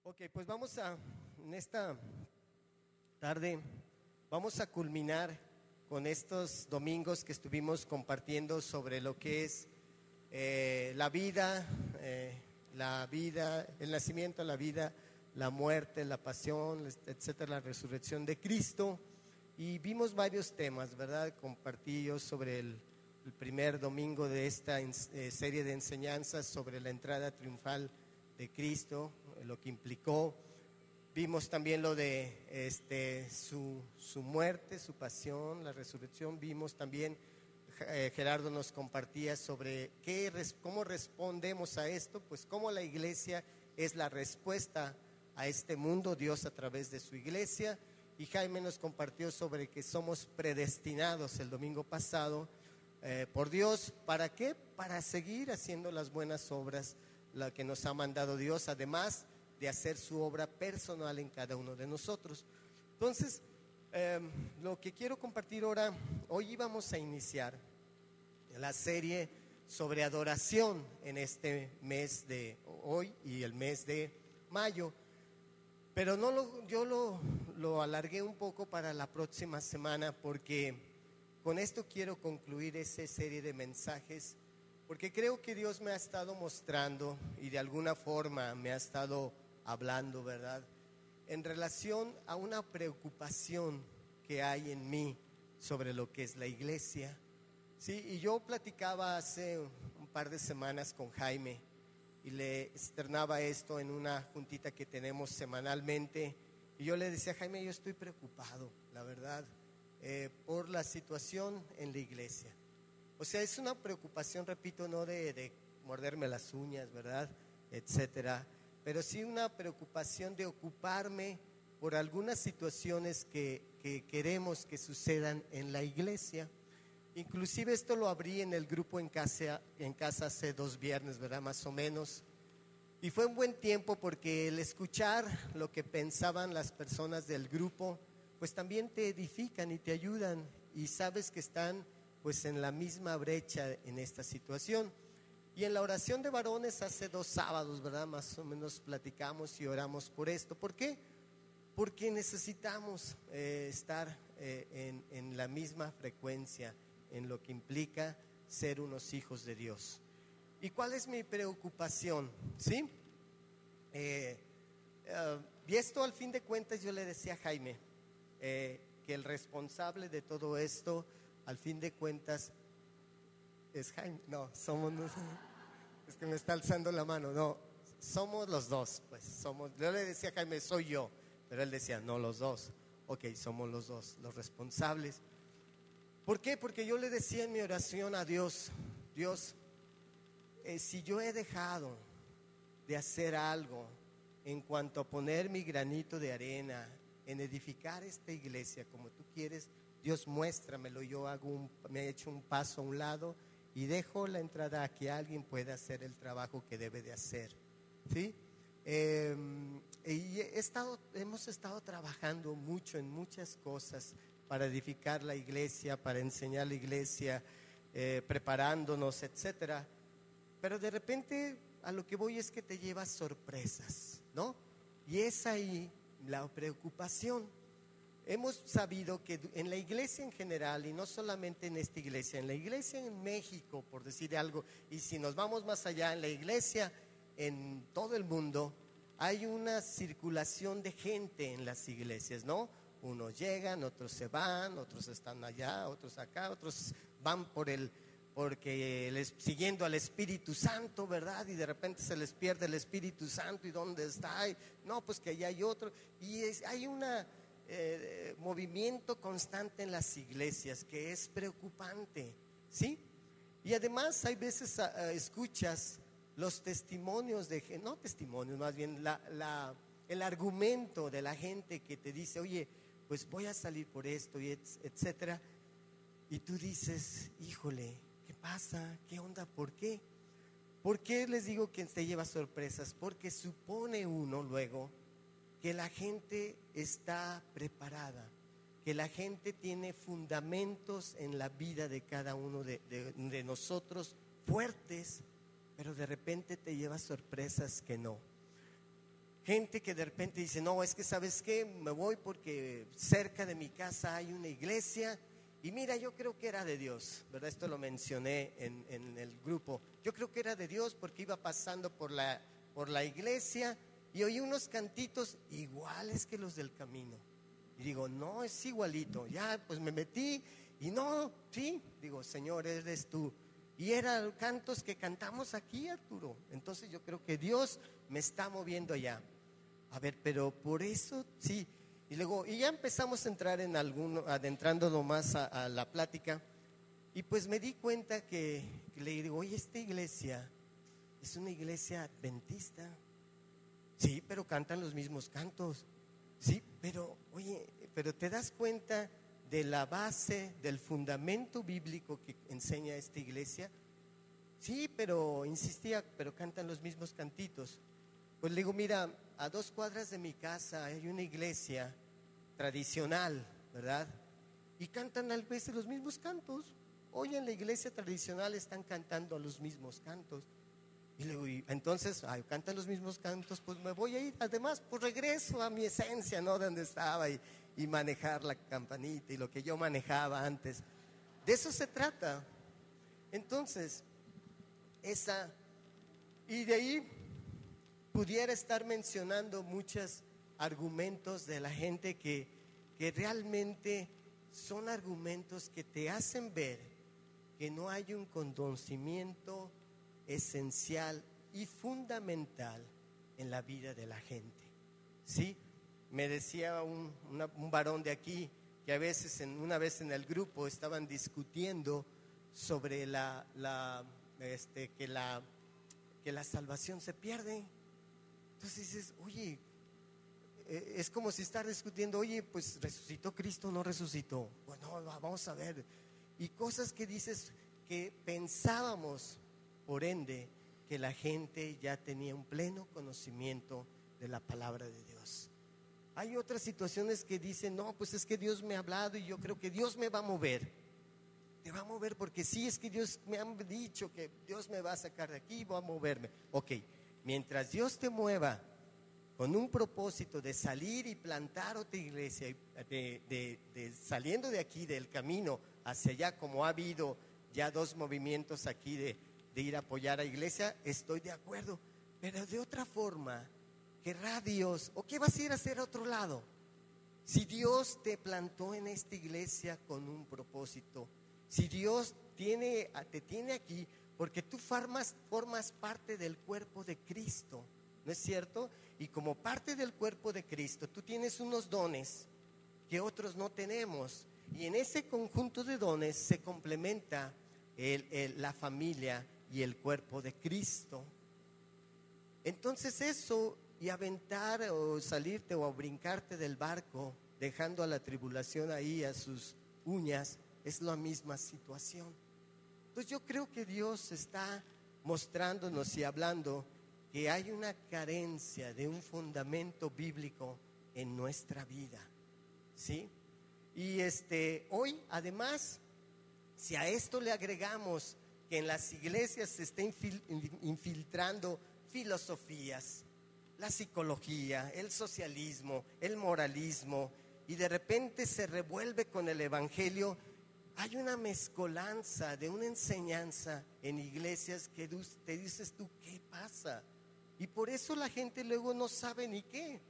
Ok, pues en esta tarde, vamos a culminar con estos domingos que estuvimos compartiendo sobre lo que es la vida, el nacimiento, la vida, la muerte, la pasión, etcétera, la resurrección de Cristo. Y vimos varios temas, ¿verdad? Compartí yo sobre el primer domingo de esta serie de enseñanzas sobre la entrada triunfal de Cristo, lo que implicó. Vimos también lo de su muerte, su pasión, la resurrección. Vimos también, Gerardo nos compartía sobre cómo respondemos a esto, pues cómo la iglesia es la respuesta a este mundo, Dios a través de su iglesia. Y Jaime nos compartió sobre que somos predestinados el domingo pasado por Dios. ¿Para qué? Para seguir haciendo las buenas obras, la que nos ha mandado Dios, además de hacer su obra personal en cada uno de nosotros. Entonces, lo que quiero compartir ahora, hoy íbamos a iniciar la serie sobre adoración en este mes de hoy y el mes de mayo, pero yo lo alargué un poco para la próxima semana, porque con esto quiero concluir esa serie de mensajes, porque creo que Dios me ha estado mostrando y de alguna forma me ha estado hablando, ¿verdad?, en relación a una preocupación que hay en mí sobre lo que es la iglesia. Sí, y yo platicaba hace un par de semanas con Jaime y le externaba esto en una juntita que tenemos semanalmente, y yo le decía: Jaime, yo estoy preocupado, la verdad, por la situación en la iglesia. O sea, es una preocupación, repito, no de morderme las uñas, ¿verdad?, etcétera, pero sí una preocupación de ocuparme por algunas situaciones que queremos que sucedan en la iglesia. Inclusive esto lo abrí en el grupo en casa hace 2 viernes, ¿verdad?, más o menos. Y fue un buen tiempo, porque el escuchar lo que pensaban las personas del grupo, pues también te edifican y te ayudan, y sabes que están pues en la misma brecha en esta situación. Y en la oración de varones hace 2 sábados, ¿verdad?, más o menos platicamos y oramos por esto. ¿Por qué? Porque necesitamos estar en la misma frecuencia en lo que implica ser unos hijos de Dios. ¿Y cuál es mi preocupación? ¿Sí? Y esto, al fin de cuentas, yo le decía a Jaime que el responsable de todo esto, al fin de cuentas, es Jaime. No, somos nosotros. Es que me está alzando la mano. No, somos los dos, pues somos. Yo le decía a Jaime: soy yo, pero él decía: no, los dos. Ok, somos los dos los responsables. ¿Por qué? Porque yo le decía en mi oración a Dios: Dios, si yo he dejado de hacer algo en cuanto a poner mi granito de arena en edificar esta iglesia como tú quieres, Dios, muéstramelo. Yo me he hecho un paso a un lado y dejo la entrada a que alguien pueda hacer el trabajo que debe de hacer, ¿sí? Y hemos estado trabajando mucho en muchas cosas para edificar la iglesia, para enseñar la iglesia, preparándonos, etcétera. Pero de repente a lo que voy es que te llevas sorpresas, ¿no? Y es ahí la preocupación. Hemos sabido que en la iglesia en general, y no solamente en esta iglesia, en la iglesia en México, por decir algo, y si nos vamos más allá, en la iglesia en todo el mundo, hay una circulación de gente en las iglesias, ¿no? Unos llegan, otros se van, otros están allá, otros acá, otros van siguiendo al Espíritu Santo, ¿verdad? Y de repente se les pierde el Espíritu Santo, ¿y dónde está? No, pues que allá hay otro. Y hay una movimiento constante en las iglesias que es preocupante, ¿sí? Y además hay veces escuchas los testimonios no testimonios, más bien el argumento de la gente que te dice: oye, pues voy a salir por esto, y etcétera. Y tú dices: híjole, ¿qué pasa? ¿Qué onda? ¿Por qué? ¿Por qué les digo que te lleva sorpresas? Porque supone uno luego que la gente está preparada, que la gente tiene fundamentos en la vida de cada uno de nosotros fuertes, pero de repente te lleva sorpresas que no. gente que de repente dice, no, es que ¿sabes qué? Me voy porque cerca de mi casa hay una iglesia y mira, yo creo que era de Dios, ¿verdad? Esto lo mencioné en el grupo. Yo creo que era de Dios porque iba pasando por la iglesia y oí unos cantitos iguales que los del camino. Y digo, no, es igualito. Ya, pues me metí y no, sí, digo, Señor, eres tú. Y eran cantos que cantamos aquí, Arturo. Entonces yo creo que Dios me está moviendo allá. A ver, pero por eso sí. Y luego, y ya empezamos a entrar en adentrándonos más a la plática. Y pues me di cuenta que le digo, oye, esta iglesia es una iglesia adventista. Sí, pero cantan los mismos cantos. Sí, pero oye, pero te das cuenta de la base, del fundamento bíblico que enseña esta iglesia. Sí, pero insistía, pero cantan los mismos cantitos. Pues le digo, mira, a 2 cuadras de mi casa hay una iglesia tradicional, ¿verdad? Y cantan a veces los mismos cantos. Hoy en la iglesia tradicional están cantando los mismos cantos. Y le digo, y entonces, cantan los mismos cantos, pues me voy a ir. Además, pues regreso a mi esencia, ¿no? Donde estaba y manejar la campanita y lo que yo manejaba antes. De eso se trata. Entonces, y de ahí pudiera estar mencionando muchos argumentos de la gente que realmente son argumentos que te hacen ver que no hay un conocimiento esencial y fundamental en la vida de la gente. ¿Sí? Me decía un varón de aquí que a veces, una vez en el grupo estaban discutiendo sobre que la salvación se pierde. Entonces dices, oye, es como si estar discutiendo, oye, pues resucitó Cristo o no resucitó. Bueno, vamos a ver. Y cosas que dices que pensábamos, por ende, que la gente ya tenía un pleno conocimiento de la palabra de Dios. Hay otras situaciones que dicen, no, pues es que Dios me ha hablado y yo creo que Dios me va a mover. Te va a mover porque sí, es que Dios me ha dicho que Dios me va a sacar de aquí y va a moverme. Ok, mientras Dios te mueva con un propósito de salir y plantar otra iglesia, saliendo de aquí del camino hacia allá, como ha habido ya 2 movimientos aquí de ir a apoyar a iglesia, estoy de acuerdo. Pero de otra forma, ¿querrá Dios o qué vas a ir a hacer a otro lado? Si Dios te plantó en esta iglesia con un propósito, si Dios te tiene aquí porque tú formas parte del cuerpo de Cristo, ¿no es cierto? Y como parte del cuerpo de Cristo, tú tienes unos dones que otros no tenemos. Y en ese conjunto de dones se complementa la familia y el cuerpo de Cristo. Entonces eso, y aventar o salirte o brincarte del barco, dejando a la tribulación ahí a sus uñas, es la misma situación. Entonces yo creo que Dios está mostrándonos y hablando que hay una carencia de un fundamento bíblico en nuestra vida, ¿sí? Y hoy, además, si a esto le agregamos que en las iglesias se está infiltrando filosofías, la psicología, el socialismo, el moralismo, y de repente se revuelve con el evangelio, hay una mezcolanza de una enseñanza en iglesias que te dices tú, ¿qué pasa? Y por eso la gente luego no sabe ni qué.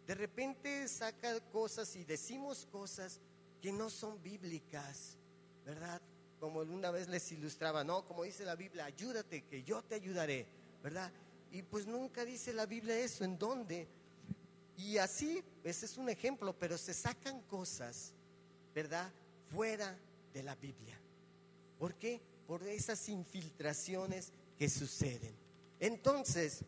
De repente saca cosas y decimos cosas que no son bíblicas, ¿verdad? Como una vez les ilustraba, no, como dice la Biblia, ayúdate que yo te ayudaré, ¿verdad? Y pues nunca dice la Biblia eso, ¿en dónde? Y así, ese es un ejemplo, pero se sacan cosas, ¿verdad? Fuera de la Biblia. ¿Por qué? Por esas infiltraciones que suceden. Entonces,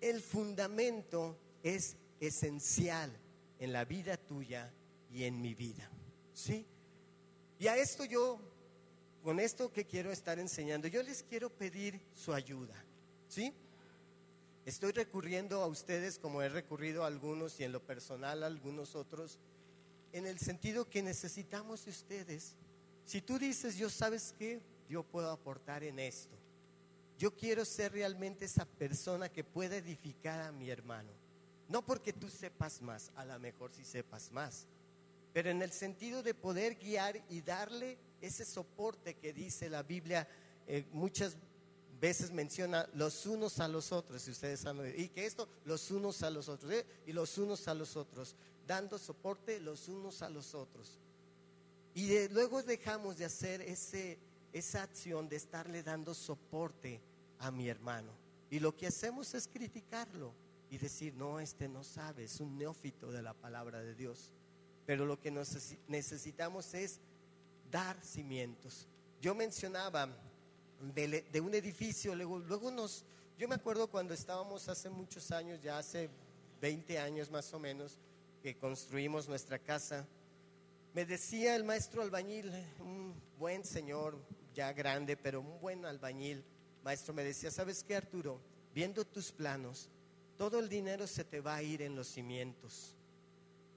el fundamento es esencial en la vida tuya y en mi vida, ¿sí? Y a esto con esto que quiero estar enseñando, yo les quiero pedir su ayuda, ¿sí? Estoy recurriendo a ustedes como he recurrido a algunos y en lo personal a algunos otros, en el sentido que necesitamos de ustedes. Si tú dices, yo sabes qué, yo puedo aportar en esto. Yo quiero ser realmente esa persona que pueda edificar a mi hermano. No porque tú sepas más, a lo mejor sí sepas más, pero en el sentido de poder guiar y darle ese soporte que dice la Biblia. Muchas veces menciona los unos a los otros, si ustedes han oído, y que esto, los unos a los otros, y los unos a los otros, dando soporte los unos a los otros. Y luego dejamos de hacer esa acción de estarle dando soporte a mi hermano. Y lo que hacemos es criticarlo y decir, no, no sabe, es un neófito de la palabra de Dios. Pero lo que necesitamos es dar cimientos. Yo mencionaba de un edificio, yo me acuerdo cuando estábamos hace muchos años, ya hace 20 años más o menos, que construimos nuestra casa. Me decía el maestro albañil, un buen señor, ya grande, pero un buen albañil, maestro, me decía, ¿sabes qué, Arturo? Viendo tus planos, todo el dinero se te va a ir en los cimientos.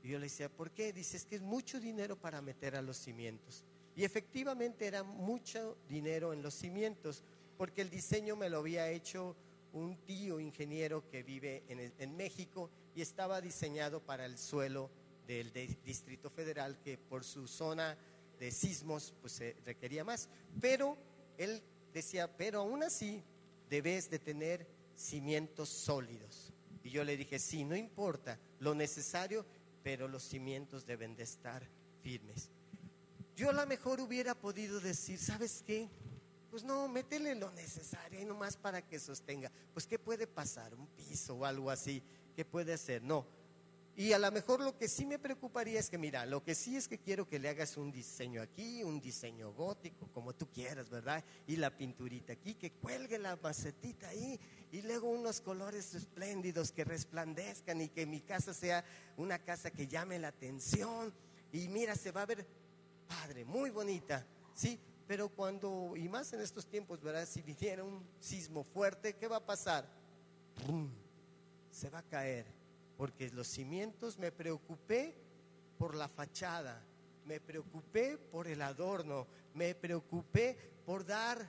Y yo le decía, ¿por qué? Dice, es que es mucho dinero para meter a los cimientos. Y efectivamente era mucho dinero en los cimientos, porque el diseño me lo había hecho un tío ingeniero que vive en México, y estaba diseñado para el suelo del Distrito Federal, que por su zona de sismos pues se requería más. Pero él decía, pero aún así debes de tener cimientos sólidos. Y yo le dije, sí, no importa lo necesario, pero los cimientos deben de estar firmes. Yo a lo mejor hubiera podido decir, ¿sabes qué? Pues no, métele lo necesario y nomás para que sostenga. Pues ¿qué puede pasar? Un piso o algo así, ¿qué puede hacer? No. Y a lo mejor lo que sí me preocuparía es que, mira, lo que sí es que quiero que le hagas un diseño aquí, un diseño gótico, como tú quieras, ¿verdad? Y la pinturita aquí, que cuelgue la macetita ahí, y luego unos colores espléndidos que resplandezcan, y que mi casa sea una casa que llame la atención. Y mira, se va a ver padre, muy bonita, ¿sí? Pero cuando, y más en estos tiempos, ¿verdad? Si viniera un sismo fuerte, ¿qué va a pasar? ¡Bum! Se va a caer, porque los cimientos, me preocupé por la fachada, me preocupé por el adorno, me preocupé por dar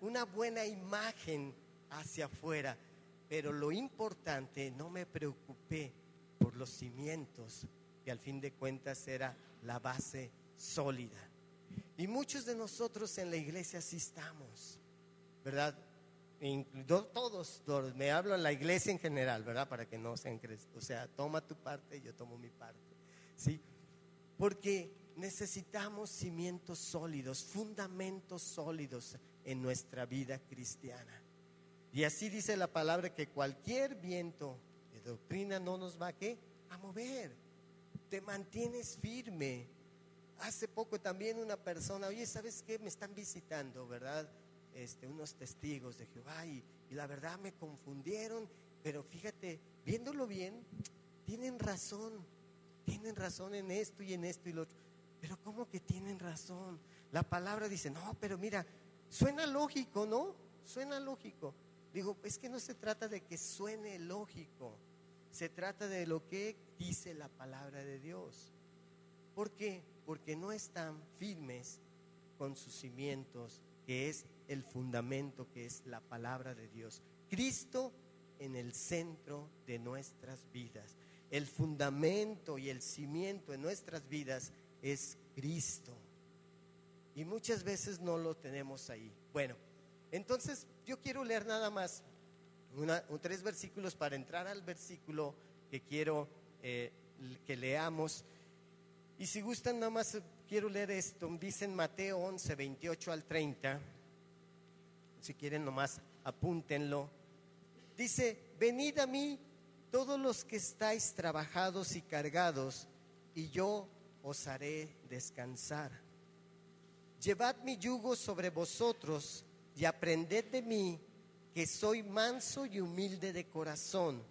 una buena imagen hacia afuera, pero lo importante, no me preocupé por los cimientos, que al fin de cuentas era la base sólida. Y muchos de nosotros en la iglesia así estamos, ¿verdad? Todos, me hablo en la iglesia en general, ¿verdad? Para que no sean, o sea, toma tu parte, yo tomo mi parte, ¿sí? Porque necesitamos cimientos sólidos, fundamentos sólidos en nuestra vida cristiana. Y así dice la palabra, que cualquier viento de doctrina no nos va a mover. Te mantienes firme. Hace poco también una persona, oye, ¿sabes qué? Me están visitando, ¿verdad? Unos testigos de Jehová, y la verdad me confundieron, pero fíjate, viéndolo bien, tienen razón en esto y en esto y lo otro. Pero ¿cómo que tienen razón? La palabra dice, no, pero mira, suena lógico, ¿no? Suena lógico. Digo, es que no se trata de que suene lógico, se trata de lo que dice la palabra de Dios. ¿Por qué? Porque no están firmes con sus cimientos, que es el fundamento, que es la palabra de Dios. Cristo en el centro de nuestras vidas. El fundamento y el cimiento en nuestras vidas es Cristo. Y muchas veces no lo tenemos ahí. Bueno, entonces yo quiero leer nada más 3 versículos para entrar al versículo que quiero que leamos. Y si gustan, nada más quiero leer esto. Dice en Mateo 11, 28 al 30. Si quieren, nomás apúntenlo. Dice, venid a mí todos los que estáis trabajados y cargados, y yo os haré descansar. Llevad mi yugo sobre vosotros y aprended de mí, que soy manso y humilde de corazón,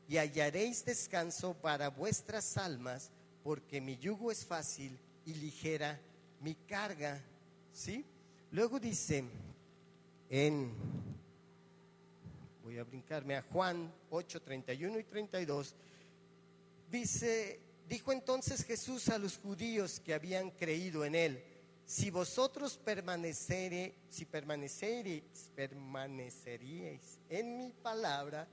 y hallaréis descanso para vuestras almas, porque mi yugo es fácil y ligera mi carga. ¿Sí? Luego dice voy a brincarme a Juan 8, 31 y 32. Dijo entonces Jesús a los judíos que habían creído en él, si vosotros permaneceríais en mi palabra,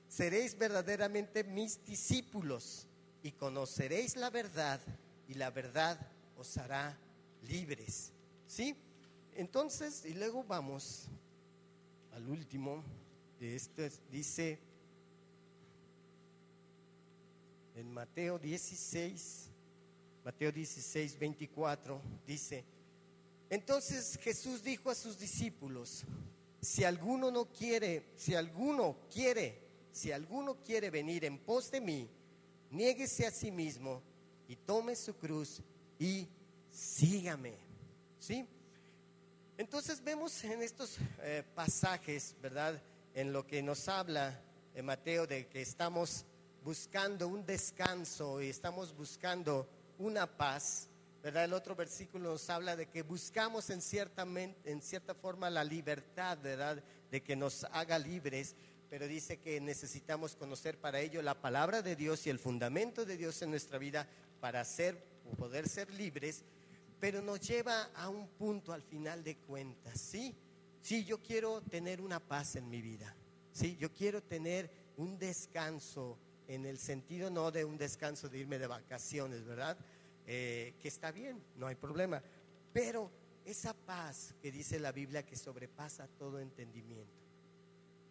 seréis verdaderamente mis discípulos y conoceréis la verdad y la verdad os hará libres. ¿Sí? Entonces, y luego vamos al último de esto, dice en Mateo 16, 24, dice: entonces Jesús dijo a sus discípulos: si alguno quiere venir en pos de mí, niéguese a sí mismo y tome su cruz y sígame. ¿Sí? Entonces vemos en estos pasajes, ¿verdad?, en lo que nos habla Mateo, de que estamos buscando un descanso y estamos buscando una paz, ¿verdad? El otro versículo nos habla de que buscamos en cierta forma la libertad, ¿verdad?, de que nos haga libres, pero dice que necesitamos conocer para ello la palabra de Dios y el fundamento de Dios en nuestra vida para poder ser libres. Pero nos lleva a un punto al final de cuentas, ¿sí? Sí, yo quiero tener una paz en mi vida, ¿sí? Yo quiero tener un descanso, en el sentido no de un descanso de irme de vacaciones, ¿verdad? Que está bien, no hay problema. Pero esa paz que dice la Biblia que sobrepasa todo entendimiento.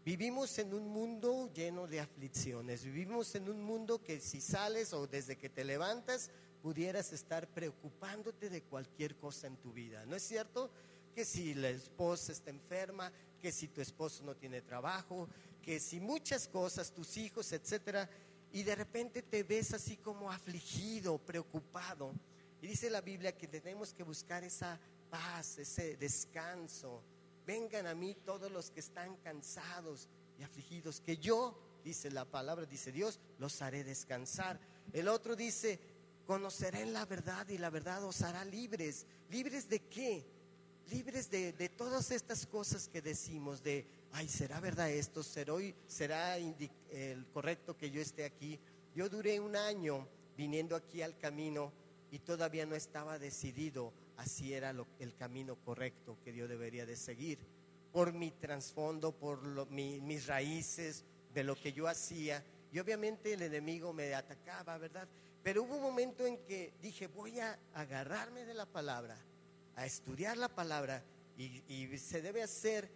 Vivimos en un mundo lleno de aflicciones, vivimos en un mundo que si sales o desde que te levantas pudieras estar preocupándote de cualquier cosa en tu vida, ¿no es cierto? Que si la esposa está enferma, que si tu esposo no tiene trabajo, que si muchas cosas, tus hijos, etcétera, y de repente te ves así como afligido, preocupado. Y dice la Biblia que tenemos que buscar esa paz, ese descanso. Vengan a mí todos los que están cansados y afligidos, que yo, dice la palabra, dice Dios, los haré descansar. El otro dice: conoceré la verdad y la verdad os hará libres. ¿Libres de qué? Libres de todas estas cosas que decimos, de, ay, ¿será verdad esto? ¿Será el correcto que yo esté aquí? Yo duré un año viniendo aquí al camino y todavía no estaba decidido a si era el camino correcto que yo debería de seguir, por mi trasfondo, por mis raíces, de lo que yo hacía. Y obviamente el enemigo me atacaba, ¿verdad? Pero hubo un momento en que dije: voy a agarrarme de la palabra, a estudiar la palabra, y se debe hacer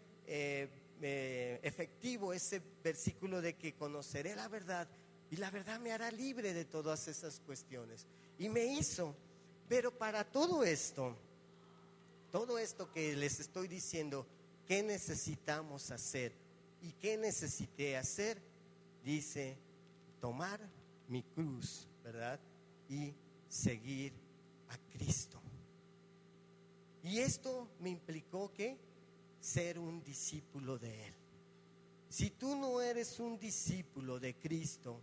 efectivo ese versículo de que conoceré la verdad y la verdad me hará libre de todas esas cuestiones. Y me hizo. Pero para todo esto que les estoy diciendo, ¿qué necesitamos hacer? ¿Y qué necesité hacer? Dice: tomar mi cruz, ¿verdad? Y seguir a Cristo. Y esto me implicó que ser un discípulo de Él. Si tú no eres un discípulo de Cristo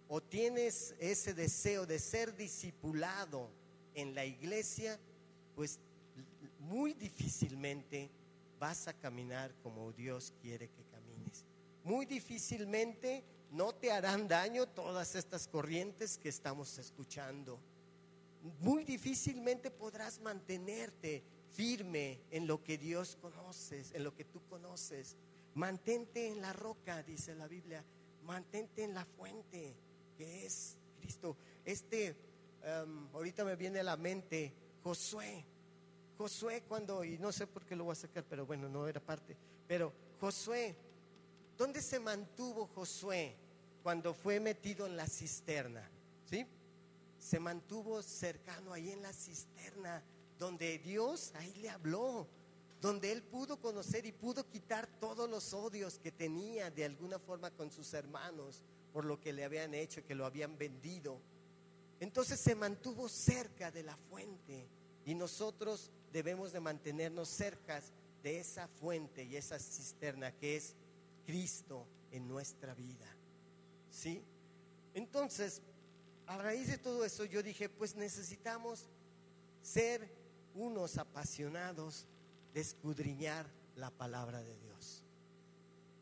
o tienes ese deseo de ser discipulado en la iglesia, pues muy difícilmente vas a caminar como Dios quiere que camines. Muy difícilmente no te harán daño todas estas corrientes que estamos escuchando. Muy difícilmente podrás mantenerte firme en lo que Dios conoces, en lo que tú conoces. Mantente en la roca, dice la Biblia. Mantente en la fuente que es Cristo. Ahorita me viene a la mente Josué cuando, y no sé por qué lo voy a sacar, pero bueno, no era parte. Pero Josué, ¿dónde se mantuvo Josué cuando fue metido en la cisterna? ¿Sí? Se mantuvo cercano ahí en la cisterna, donde Dios ahí le habló, donde él pudo conocer y pudo quitar todos los odios que tenía de alguna forma con sus hermanos por lo que le habían hecho, que lo habían vendido. Entonces se mantuvo cerca de la fuente, y nosotros debemos de mantenernos cerca de esa fuente y esa cisterna que es Cristo en nuestra vida. ¿Sí? Entonces, a raíz de todo eso yo dije, pues necesitamos ser unos apasionados de escudriñar la palabra de Dios.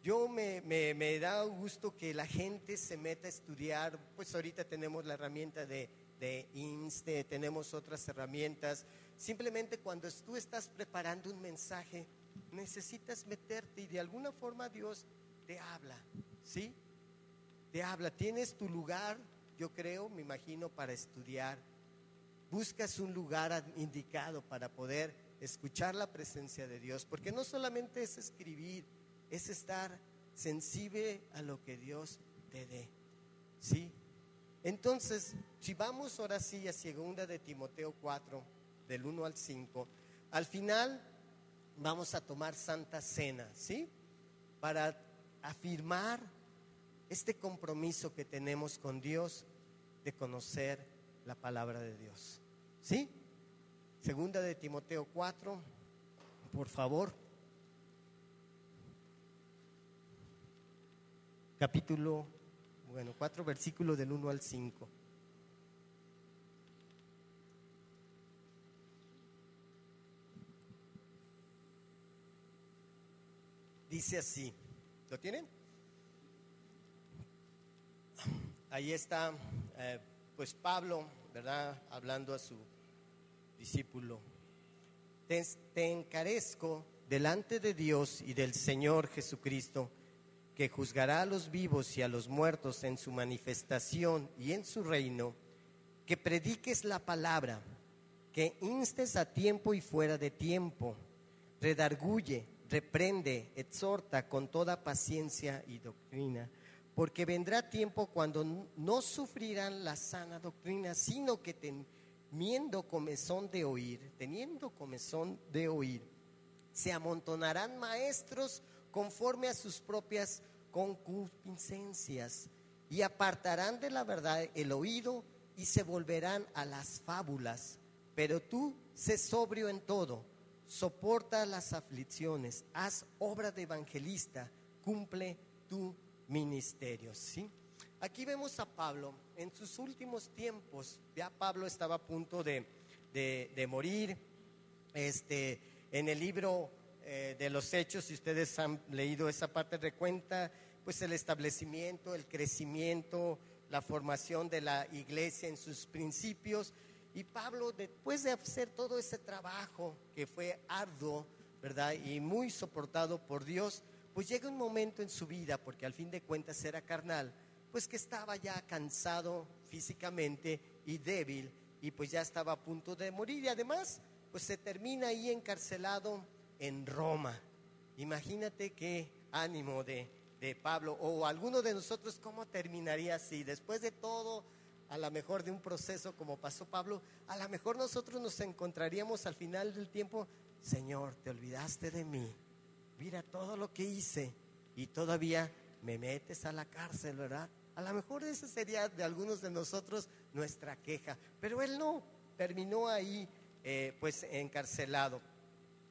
Yo me da gusto que la gente se meta a estudiar. Pues ahorita tenemos la herramienta de Inste, tenemos otras herramientas. Simplemente cuando tú estás preparando un mensaje, necesitas meterte y de alguna forma Dios te habla, ¿sí? te habla. Tienes tu lugar, yo creo, me imagino, para estudiar. Buscas un lugar indicado para poder escuchar la presencia de Dios, porque no solamente es escribir, es estar sensible a lo que Dios te dé, ¿sí? Entonces, si vamos ahora sí a 2 de Timoteo 4, del 1 al 5, al final vamos a tomar Santa Cena, ¿sí? Para afirmar este compromiso que tenemos con Dios de conocer la palabra de Dios, ¿sí? 2 de Timoteo 4, por favor. Capítulo 4, versículos del 1 al 5. Dice así, ¿lo tienen? Ahí está, pues Pablo, ¿verdad? Hablando a su discípulo. Te encarezco delante de Dios y del Señor Jesucristo, que juzgará a los vivos y a los muertos en su manifestación y en su reino, que prediques la palabra, que instes a tiempo y fuera de tiempo, redarguye, reprende, exhorta con toda paciencia y doctrina, porque vendrá tiempo cuando no sufrirán la sana doctrina, sino que teniendo comezón de oír, se amontonarán maestros conforme a sus propias concupiscencias, y apartarán de la verdad el oído y se volverán a las fábulas. Pero tú sé sobrio en todo, soporta las aflicciones, haz obra de evangelista, cumple tu ministerio, ¿sí? Aquí vemos a Pablo en sus últimos tiempos. Ya Pablo estaba a punto de morir. En el libro de los Hechos, si ustedes han leído esa parte, recuenta pues el establecimiento, el crecimiento, la formación de la iglesia en sus principios. Y Pablo, después de hacer todo ese trabajo que fue arduo, ¿verdad? Y muy soportado por Dios, pues llega un momento en su vida, porque al fin de cuentas era carnal, pues que estaba ya cansado físicamente y débil, y pues ya estaba a punto de morir. Y además pues se termina ahí encarcelado en Roma. Imagínate qué ánimo de Pablo, o alguno de nosotros, cómo terminaría así, después de todo, a lo mejor de un proceso como pasó Pablo. A lo mejor nosotros nos encontraríamos al final del tiempo: Señor, te olvidaste de mí, mira todo lo que hice y todavía me metes a la cárcel, ¿verdad? A lo mejor esa sería de algunos de nosotros nuestra queja, pero él no, terminó ahí pues encarcelado.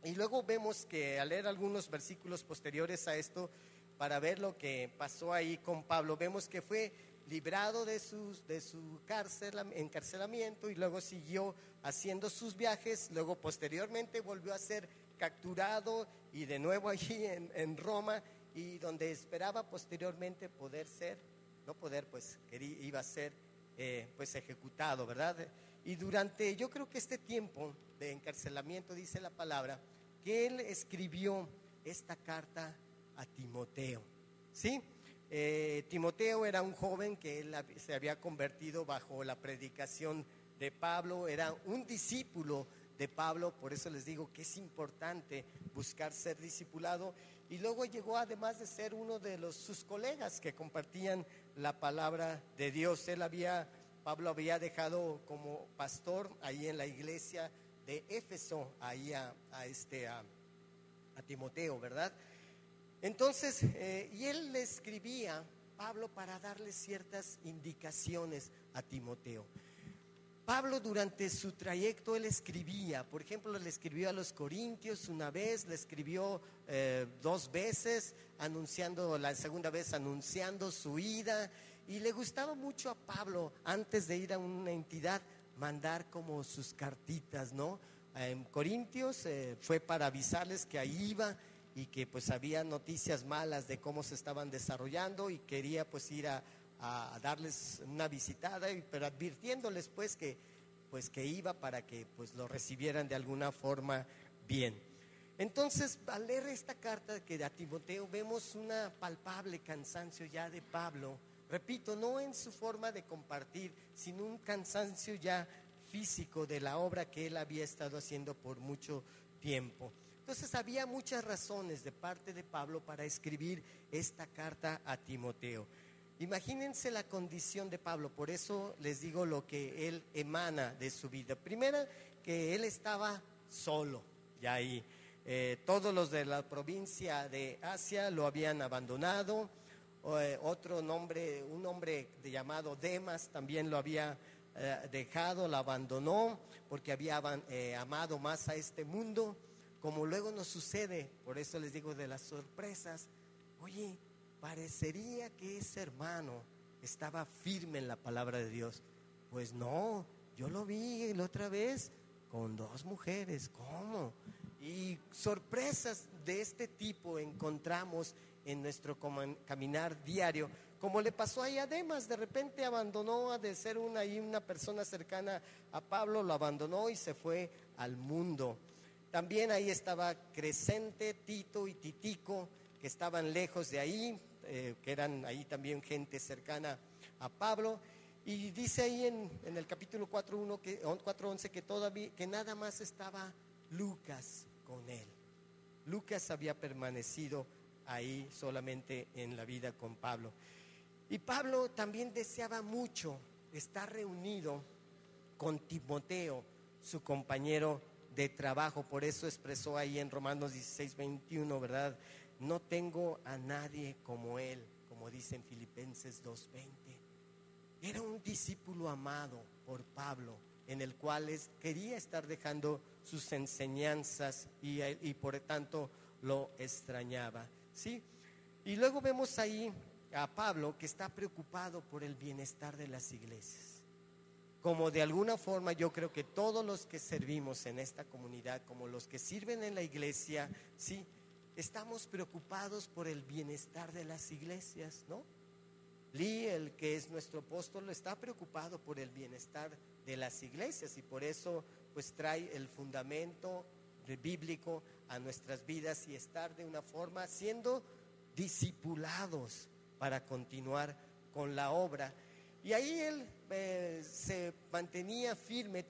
Y luego vemos que al leer algunos versículos posteriores a esto, para ver lo que pasó ahí con Pablo, vemos que fue librado de su encarcelamiento, y luego siguió haciendo sus viajes. Luego posteriormente volvió a ser capturado y de nuevo allí en Roma, y donde esperaba posteriormente iba a ser pues ejecutado, ¿verdad? Y durante, yo creo que este tiempo de encarcelamiento, dice la palabra, que él escribió esta carta a Timoteo, ¿sí? Timoteo era un joven que él se había convertido bajo la predicación de Pablo, era un discípulo de Pablo. Por eso les digo que es importante buscar ser discipulado. Y luego llegó, además de ser uno de sus colegas que compartían la palabra de Dios. Pablo había dejado como pastor ahí en la iglesia de Éfeso, ahí a Timoteo, ¿verdad? Entonces, y él le escribía, Pablo, para darle ciertas indicaciones a Timoteo. Pablo, durante su trayecto, él escribía, por ejemplo, le escribió a los Corintios una vez, le escribió 2 veces, la segunda vez anunciando su ida. Y le gustaba mucho a Pablo, antes de ir a una entidad, mandar como sus cartitas, ¿no? En Corintios fue para avisarles que ahí iba, y que pues había noticias malas de cómo se estaban desarrollando, y quería pues ir a darles una visitada, pero advirtiéndoles pues que iba para que pues lo recibieran de alguna forma bien. Entonces, al leer esta carta que a Timoteo, vemos una palpable cansancio ya de Pablo Repito, no en su forma de compartir, sino un cansancio ya físico de la obra que él había estado haciendo por mucho tiempo. Entonces había muchas razones de parte de Pablo para escribir esta carta a Timoteo. Imagínense la condición de Pablo, por eso les digo lo que él emana de su vida. Primera, que él estaba solo, ya ahí. Todos los de la provincia de Asia lo habían abandonado. Un hombre llamado Demas también lo había dejado, lo abandonó porque había amado más a este mundo, como luego nos sucede. Por eso les digo de las sorpresas. Oye, parecería que ese hermano estaba firme en la palabra de Dios. Pues no, yo lo vi la otra vez con 2 mujeres. ¿Cómo? Y sorpresas de este tipo encontramos en nuestro caminar diario, como le pasó ahí a Demas. De repente abandonó de ser una persona cercana a Pablo, lo abandonó y se fue al mundo. También ahí estaba Crescente, Tito y Titico, que estaban lejos de ahí, que eran ahí también gente cercana a Pablo. Y dice ahí en el capítulo 4:11 que nada más estaba Lucas con él. Lucas había permanecido ahí solamente en la vida con Pablo. Y Pablo también deseaba mucho estar reunido con Timoteo, su compañero de trabajo. Por eso expresó ahí en Romanos 16:21, ¿verdad? No tengo a nadie como él, como dice en Filipenses 2:20. Era un discípulo amado por Pablo, en el cual quería estar dejando sus enseñanzas y por tanto lo extrañaba, ¿sí? Y luego vemos ahí a Pablo que está preocupado por el bienestar de las iglesias. Como de alguna forma yo creo que todos los que servimos en esta comunidad, como los que sirven en la iglesia, ¿sí?, estamos preocupados por el bienestar de las iglesias, ¿no? Lee, el que es nuestro apóstol, está preocupado por el bienestar de las iglesias y por eso pues trae el fundamento bíblico a nuestras vidas y estar de una forma siendo discipulados para continuar con la obra. Y ahí él se mantenía firme,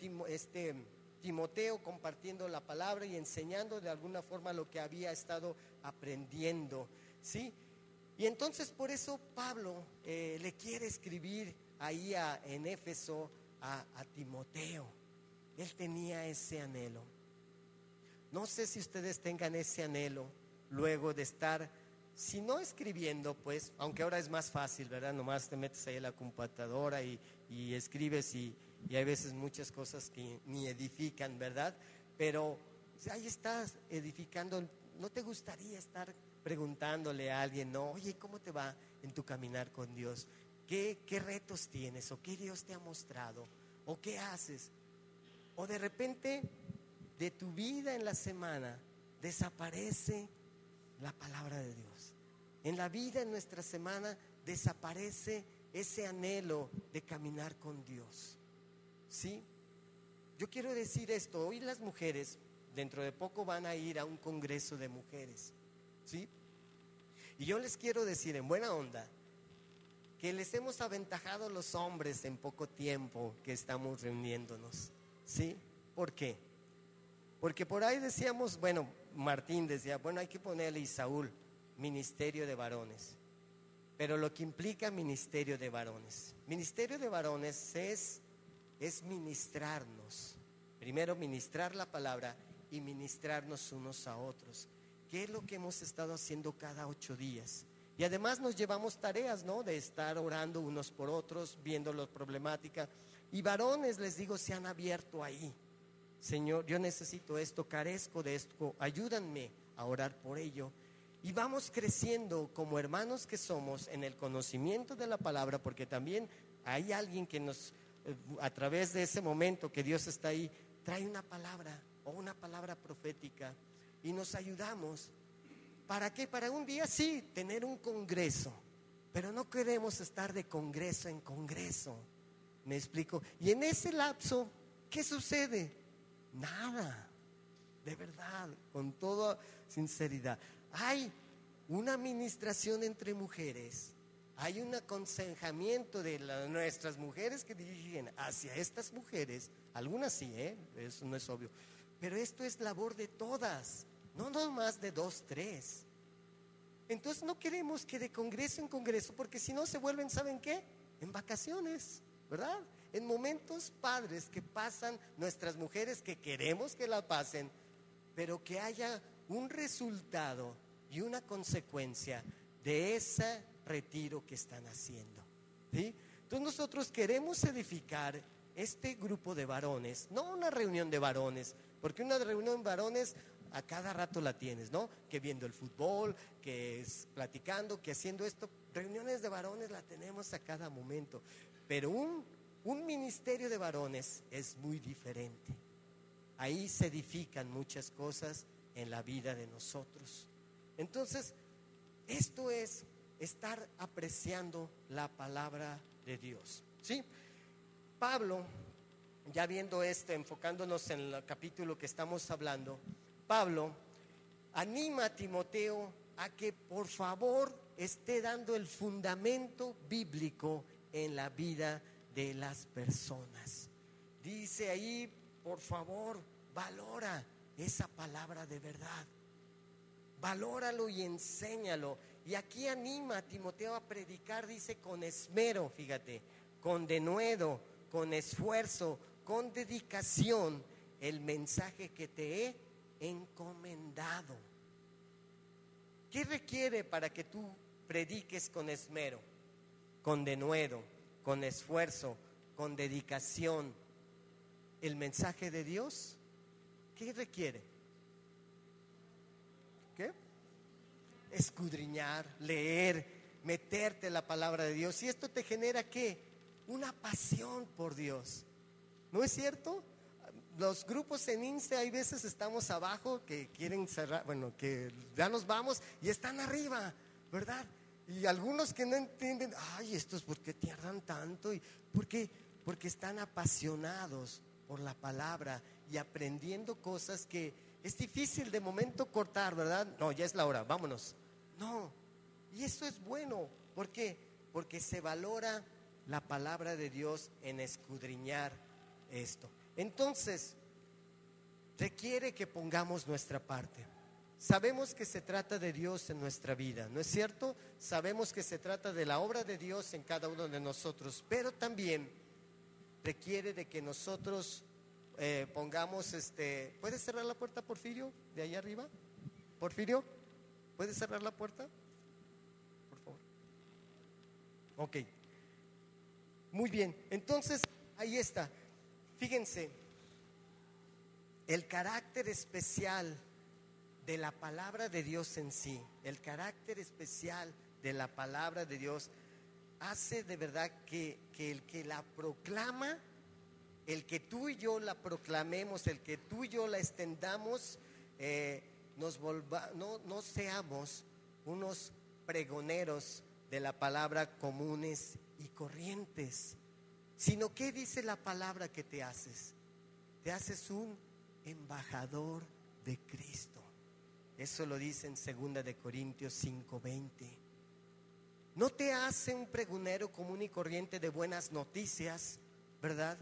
Timoteo, compartiendo la palabra y enseñando de alguna forma lo que había estado aprendiendo, ¿sí? Y entonces por eso Pablo le quiere escribir ahí en Éfeso a Timoteo. Él tenía ese anhelo. No sé si ustedes tengan ese anhelo luego de estar, si no escribiendo, pues, aunque ahora es más fácil, ¿verdad? Nomás te metes ahí a la computadora y escribes y hay veces muchas cosas que ni edifican, ¿verdad? Pero ahí estás edificando. ¿No te gustaría estar preguntándole a alguien, no, oye, ¿cómo te va en tu caminar con Dios? ¿Qué retos tienes? ¿O qué Dios te ha mostrado? ¿O qué haces? O de repente de tu vida en la semana desaparece la palabra de Dios. En la vida, en nuestra semana, desaparece ese anhelo de caminar con Dios, ¿sí? Yo quiero decir esto, hoy las mujeres dentro de poco van a ir a un congreso de mujeres, ¿sí? Y yo les quiero decir en buena onda que les hemos aventajado los hombres en poco tiempo que estamos reuniéndonos, ¿sí? ¿Por qué? Porque por ahí decíamos, bueno, Martín decía, bueno, hay que ponerle, y Saúl, ministerio de varones. Pero lo que implica ministerio de varones es ministrarnos. Primero ministrar la palabra y ministrarnos unos a otros, que es lo que hemos estado haciendo cada 8 días. Y además nos llevamos tareas, ¿no? De estar orando unos por otros, viendo las problemáticas. Y varones, les digo, se han abierto ahí. Señor, yo necesito esto, carezco de esto, ayúdanme a orar por ello. Y vamos creciendo como hermanos que somos en el conocimiento de la palabra, porque también hay alguien que nos, a través de ese momento que Dios está ahí, trae una palabra o una palabra profética y nos ayudamos. ¿Para qué? Para un día sí, tener un congreso, pero no queremos estar de congreso en congreso. ¿Me explico? Y en ese lapso, ¿qué sucede? Nada, de verdad, con toda sinceridad. Hay una administración entre mujeres, hay un aconsejamiento de nuestras mujeres que dirigen hacia estas mujeres, algunas sí, eso no es obvio, pero esto es labor de todas, no más de 2, 3. Entonces no queremos que de congreso en congreso, porque si no se vuelven, ¿saben qué? En vacaciones, ¿verdad? En momentos padres que pasan nuestras mujeres, que queremos que la pasen, pero que haya un resultado y una consecuencia de ese retiro que están haciendo, ¿sí? Entonces nosotros queremos edificar este grupo de varones, no una reunión de varones, porque una reunión de varones a cada rato la tienes, ¿no? Que viendo el fútbol, que es platicando, que haciendo esto. Reuniones de varones la tenemos a cada momento, pero un ministerio de varones es muy diferente. Ahí se edifican muchas cosas en la vida de nosotros. Entonces, esto es estar apreciando la palabra de Dios, ¿sí? Pablo, ya viendo enfocándonos en el capítulo que estamos hablando, Pablo anima a Timoteo a que por favor esté dando el fundamento bíblico en la vida de las personas. Dice ahí, por favor, valora esa palabra de verdad, valóralo y enséñalo. Y aquí anima a Timoteo a predicar, dice, con esmero, fíjate, con denuedo, con esfuerzo, con dedicación, el mensaje que te he encomendado. ¿Qué requiere para que tú prediques con esmero, con denuedo, con esfuerzo, con dedicación el mensaje de Dios? ¿Qué requiere? ¿Qué? Escudriñar, leer, meterte en la palabra de Dios. Y esto te genera ¿qué? Una pasión por Dios. ¿No es cierto? Los grupos en Insta, hay veces estamos abajo que quieren cerrar, bueno, que ya nos vamos y están arriba, ¿verdad? Y algunos que no entienden, ay, estos ¿por qué tardan tanto? ¿Y por qué? Porque están apasionados por la palabra y aprendiendo cosas que es difícil de momento cortar, ¿verdad? No, ya es la hora, vámonos. No, y eso es bueno. ¿Por qué? Porque se valora la palabra de Dios en escudriñar esto. Entonces, requiere que pongamos nuestra parte. Sabemos que se trata de Dios en nuestra vida, ¿no es cierto? Sabemos que se trata de la obra de Dios en cada uno de nosotros, pero también requiere de que nosotros pongamos ¿puedes cerrar la puerta, Porfirio? De ahí arriba. Porfirio, ¿puedes cerrar la puerta? Por favor. Ok. Muy bien, entonces ahí está. Fíjense, el carácter especial de la palabra de Dios en sí, el carácter especial de la palabra de Dios hace de verdad que el que la proclama, el que tú y yo la proclamemos, el que tú y yo la extendamos, no seamos unos pregoneros de la palabra comunes y corrientes, sino que dice la palabra que te haces. Te haces un embajador de Cristo. Eso lo dice en 2 de Corintios 5:20. No te hace un pregonero común y corriente de buenas noticias, ¿verdad?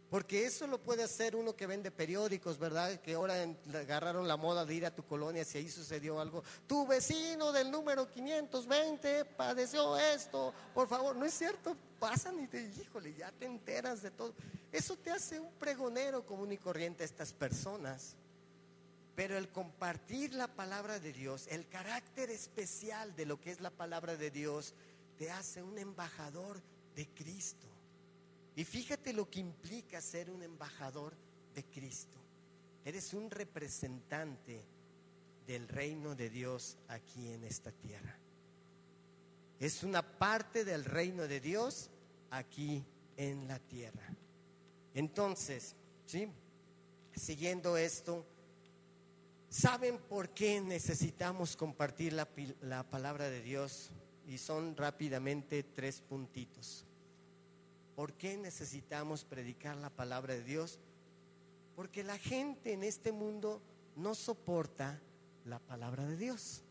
Porque eso lo puede hacer uno que vende periódicos, ¿verdad? Que ahora agarraron la moda de ir a tu colonia si ahí sucedió algo. Tu vecino del número 520 padeció esto, por favor. No es cierto, pasan y te híjole, ya te enteras de todo. Eso te hace un pregonero común y corriente a estas personas. Pero el compartir la palabra de Dios, el carácter especial de lo que es la palabra de Dios, te hace un embajador de Cristo. Y fíjate lo que implica ser un embajador de Cristo. Eres un representante del reino de Dios aquí en esta tierra. Es una parte del reino de Dios aquí en la tierra. Entonces, ¿sí? Siguiendo esto, ¿saben por qué necesitamos compartir la palabra de Dios? Y son rápidamente 3 puntitos. ¿Por qué necesitamos predicar la palabra de Dios? Porque la gente en este mundo no soporta la palabra de Dios.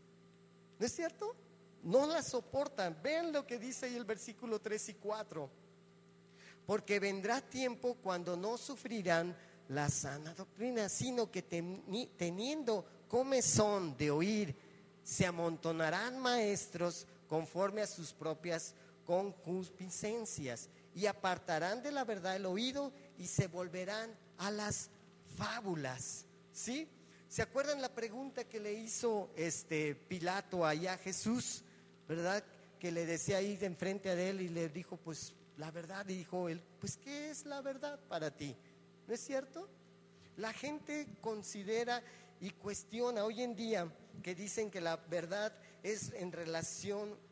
¿No es cierto? no la soportan. Vean lo que dice ahí el versículo 3 y 4. Porque vendrá tiempo cuando no sufrirán la sana doctrina, sino que teniendo comezón de oír, se amontonarán maestros conforme a sus propias concupiscencias, y apartarán de la verdad el oído y se volverán a las fábulas. ¿Sí? ¿Se acuerdan la pregunta que le hizo Pilato allá a Jesús? ¿Verdad? Que le decía ahí de enfrente a él y le dijo, pues la verdad, y dijo él, pues ¿qué es la verdad para ti? ¿No es cierto? La gente considera y cuestiona hoy en día que dicen que la verdad es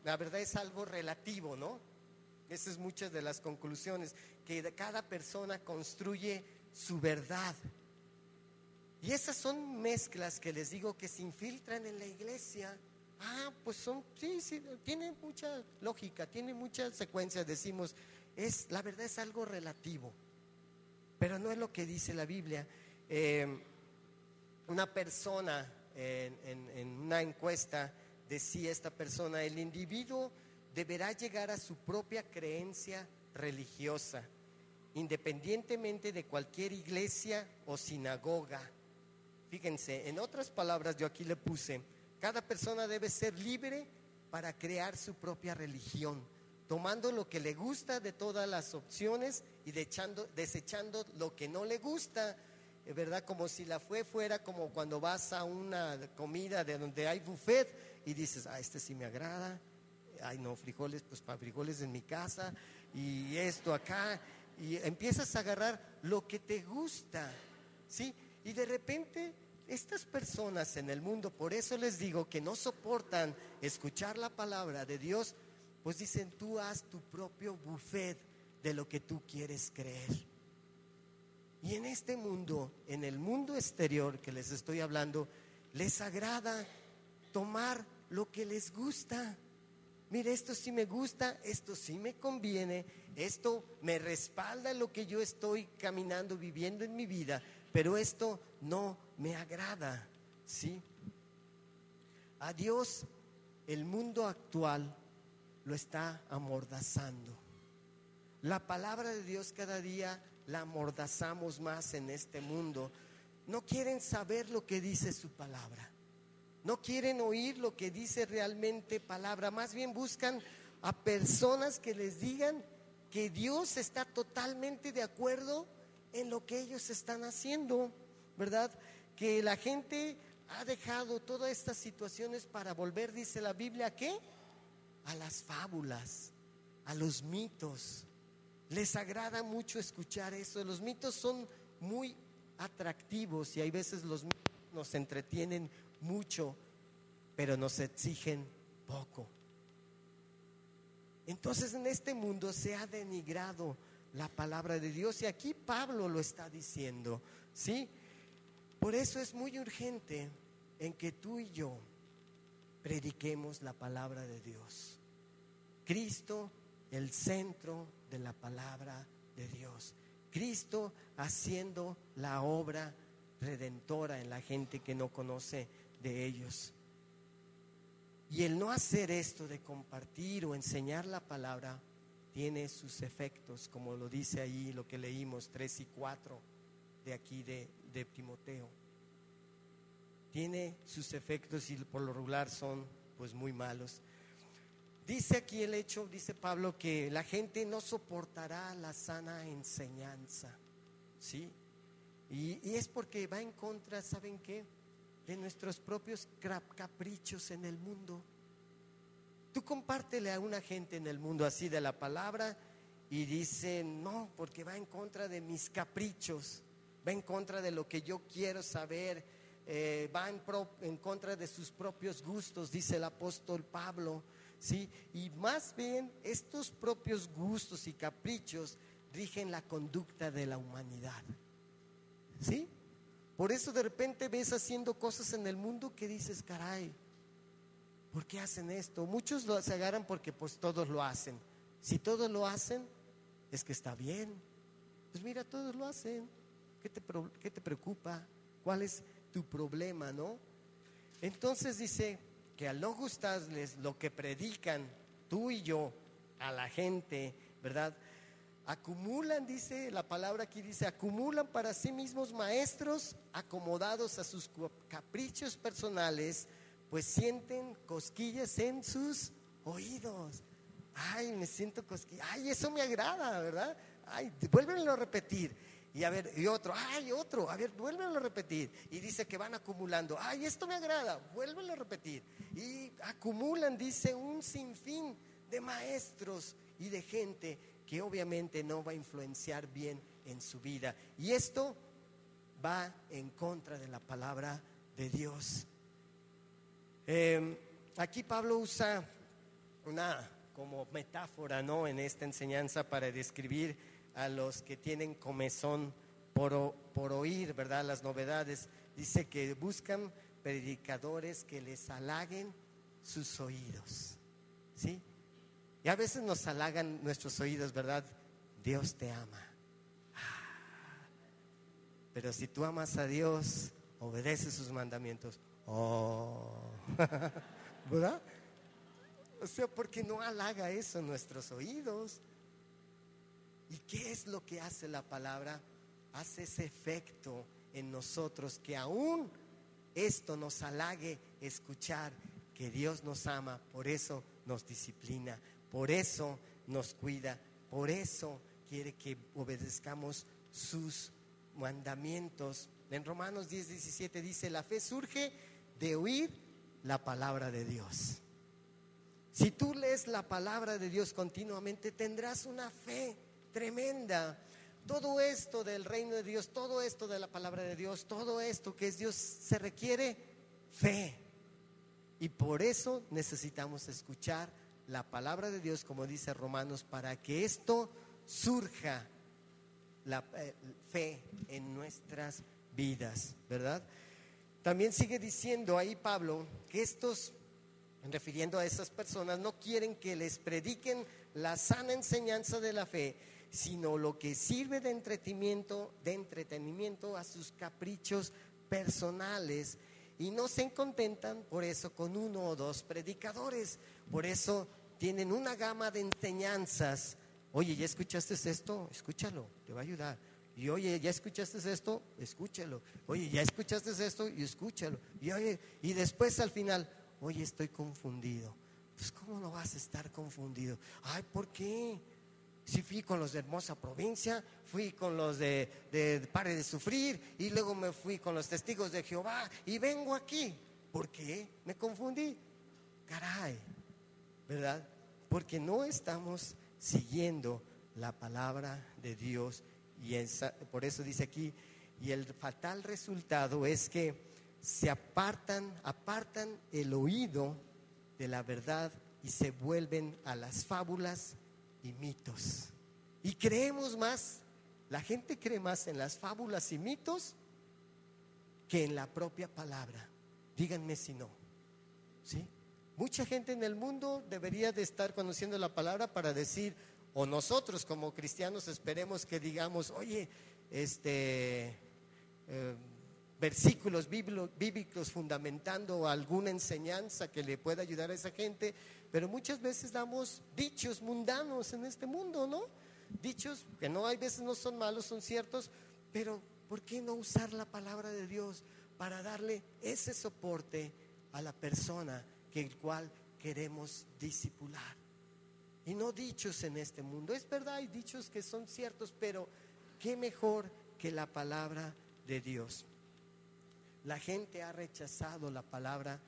la verdad es algo relativo, ¿no? Esas es muchas de las conclusiones, que cada persona construye su verdad. Y esas son mezclas que les digo que se infiltran en la iglesia. Pues sí, tiene mucha lógica, tiene muchas secuencias. Decimos, la verdad es algo relativo, pero no es lo que dice la Biblia. Una persona en una encuesta decía esta persona, el individuo deberá llegar a su propia creencia religiosa, independientemente de cualquier iglesia o sinagoga. Fíjense, en otras palabras, yo aquí le puse, cada persona debe ser libre para crear su propia religión, tomando lo que le gusta de todas las opciones y desechando lo que no le gusta, ¿verdad? Como si fuera como cuando vas a una comida de donde hay buffet y dices, este sí me agrada, ay no, frijoles, pues para frijoles en mi casa, y esto acá, y empiezas a agarrar lo que te gusta, ¿sí? Y de repente estas personas en el mundo, por eso les digo que no soportan escuchar la palabra de Dios, pues dicen, tú haz tu propio buffet de lo que tú quieres creer. Y en este mundo, en el mundo exterior que les estoy hablando, les agrada tomar lo que les gusta. Mire, esto sí me gusta, esto sí me conviene, esto me respalda lo que yo estoy caminando, viviendo en mi vida, pero esto no me agrada, ¿sí? A Dios, el mundo actual lo está amordazando. La palabra de Dios cada día la amordazamos más en este mundo. No quieren saber lo que dice su palabra. No quieren oír lo que dice realmente palabra. Más bien buscan a personas que les digan que Dios está totalmente de acuerdo en lo que ellos están haciendo, ¿verdad? Que la gente ha dejado todas estas situaciones para volver, dice la Biblia, ¿a qué? A las fábulas, a los mitos. Les agrada mucho escuchar eso. Los mitos son muy atractivos y hay veces los mitos nos entretienen mucho, pero nos exigen poco. Entonces en este mundo se ha denigrado la palabra de Dios y aquí Pablo lo está diciendo, ¿sí? Por eso es muy urgente en que tú y yo prediquemos la palabra de Dios. Cristo, el centro de la palabra de Dios. Cristo haciendo la obra redentora en la gente que no conoce de ellos. Y el no hacer esto de compartir o enseñar la palabra tiene sus efectos, como lo dice ahí lo que leímos 3 y 4 de aquí de Timoteo. Tiene sus efectos y por lo regular son pues muy malos. Dice aquí dice Pablo que la gente no soportará la sana enseñanza, ¿sí? Y es porque va en contra, ¿saben qué? De nuestros propios caprichos en el mundo. Tú compártele a una gente en el mundo así de la palabra y dicen, no, porque va en contra de mis caprichos, va en contra de lo que yo quiero saber, va en contra de sus propios gustos, dice el apóstol Pablo, ¿sí? Y más bien estos propios gustos y caprichos rigen la conducta de la humanidad, ¿sí? Por eso de repente ves haciendo cosas en el mundo que dices, caray, ¿por qué hacen esto? Muchos se agarran porque pues todos lo hacen. Si todos lo hacen, es que está bien. Pues mira, todos lo hacen. ¿Qué te preocupa? ¿Cuál es tu problema, no? Entonces dice, que al no gustarles lo que predican tú y yo a la gente, ¿verdad? Acumulan, dice la palabra aquí, dice, acumulan para sí mismos maestros acomodados a sus caprichos personales, pues sienten cosquillas en sus oídos. Ay, me siento cosquillas. Ay, eso me agrada, ¿verdad? Ay, vuélvenlo a repetir. Y a ver, y otro, ay, otro, a ver, vuélvenlo a repetir. Y dice que van acumulando, ay, esto me agrada, vuélvenlo a repetir. Y acumulan, dice, un sinfín de maestros y de gente que obviamente no va a influenciar bien en su vida. Y esto va en contra de la palabra de Dios. Aquí Pablo usa una como metáfora, ¿no?, en esta enseñanza para describir a los que tienen comezón por oír, ¿verdad?, las novedades. Dice que buscan predicadores que les halaguen sus oídos, ¿sí? Y a veces nos halagan nuestros oídos, ¿verdad? Dios te ama. Pero si tú amas a Dios, obedeces sus mandamientos. ¿Verdad? O sea, porque no halaga eso en nuestros oídos. ¿Y qué es lo que hace la palabra? Hace ese efecto en nosotros, que aún esto nos halague escuchar que Dios nos ama. Por eso nos disciplina, por eso nos cuida, por eso quiere que obedezcamos sus mandamientos. En Romanos 10:17 dice: la fe surge de oír la palabra de Dios. Si tú lees la palabra de Dios continuamente, tendrás una fe tremenda. Todo esto del reino de Dios, todo esto de la palabra de Dios, todo esto que es Dios, se requiere fe. Y por eso necesitamos escuchar la palabra de Dios, como dice Romanos, para que esto surja, la fe en nuestras vidas, ¿verdad? También sigue diciendo ahí Pablo que estos, refiriendo a esas personas, no quieren que les prediquen la sana enseñanza de la fe, sino lo que sirve de entretenimiento a sus caprichos personales, y no se contentan por eso con uno o dos predicadores. Por eso tienen una gama de enseñanzas. Oye, ¿ya escuchaste esto? Escúchalo, te va a ayudar. Y oye, ¿ya escuchaste esto? Escúchalo. Oye, ¿ya escuchaste esto? Y escúchalo. Y oye, y después al final, oye, estoy confundido. Pues ¿cómo no vas a estar confundido? Ay, ¿por qué? Si fui con los de Hermosa Provincia, fui con los de Pare de Sufrir, y luego me fui con los Testigos de Jehová, y vengo aquí. ¿Por qué? Me confundí. Caray, ¿verdad? Porque no estamos siguiendo la palabra de Dios. Y por eso dice aquí, y el fatal resultado es que se apartan el oído de la verdad y se vuelven a las fábulas y mitos. Y creemos más, la gente cree más en las fábulas y mitos que en la propia palabra. Díganme si no, ¿sí? Mucha gente en el mundo debería de estar conociendo la palabra para decir, o nosotros como cristianos esperemos que digamos, oye, versículos bíblicos fundamentando alguna enseñanza que le pueda ayudar a esa gente. Pero muchas veces damos dichos mundanos en este mundo, ¿no? Dichos que no, hay veces no son malos, son ciertos, pero ¿por qué no usar la palabra de Dios para darle ese soporte a la persona que el cual queremos discipular? Y no dichos en este mundo. Es verdad, hay dichos que son ciertos, pero qué mejor que la palabra de Dios. La gente ha rechazado la palabra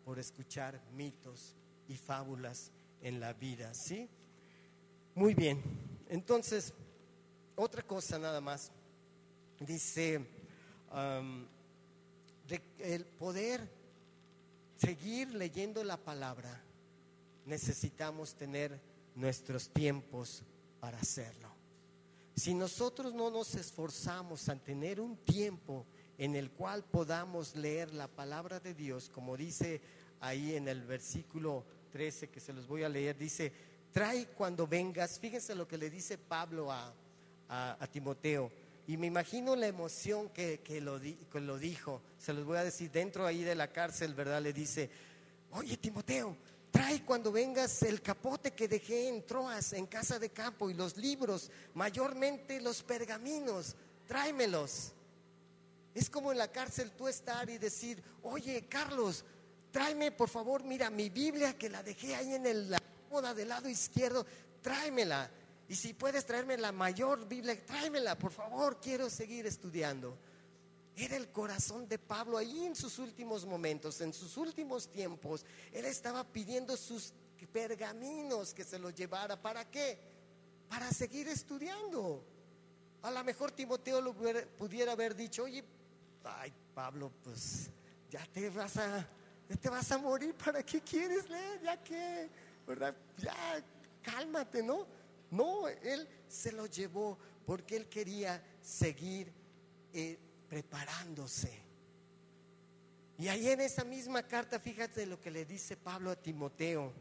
por escuchar mitos y fábulas en la vida, ¿sí? Muy bien, entonces, otra cosa nada más. Dice, el poder seguir leyendo la palabra, necesitamos tener nuestros tiempos para hacerlo. Si nosotros no nos esforzamos a tener un tiempo en el cual podamos leer la palabra de Dios, como dice ahí en el versículo 13, que se los voy a leer, dice: trae cuando vengas. Fíjense lo que le dice Pablo a Timoteo, y me imagino la emoción que lo dijo. Se los voy a decir, dentro ahí de la cárcel, ¿verdad? Le dice: oye Timoteo, trae cuando vengas el capote que dejé en Troas, en casa de campo, y los libros, mayormente los pergaminos, tráemelos. Es como en la cárcel tú estar y decir, oye Carlos, tráeme por favor, mira mi Biblia que la dejé ahí en la cómoda del lado izquierdo, tráemela. Y si puedes traerme la mayor Biblia, tráemela por favor, quiero seguir estudiando. Era el corazón de Pablo ahí en sus últimos momentos, en sus últimos tiempos. Él estaba pidiendo sus pergaminos que se los llevara. ¿Para qué? Para seguir estudiando. A lo mejor Timoteo pudiera haber dicho, oye, ay Pablo, pues ya te vas a morir, ¿para qué quieres leer? Ya que, ¿verdad? Ya, cálmate, ¿no? No, él se lo llevó porque él quería seguir preparándose. Y ahí en esa misma carta, fíjate lo que le dice Pablo a Timoteo: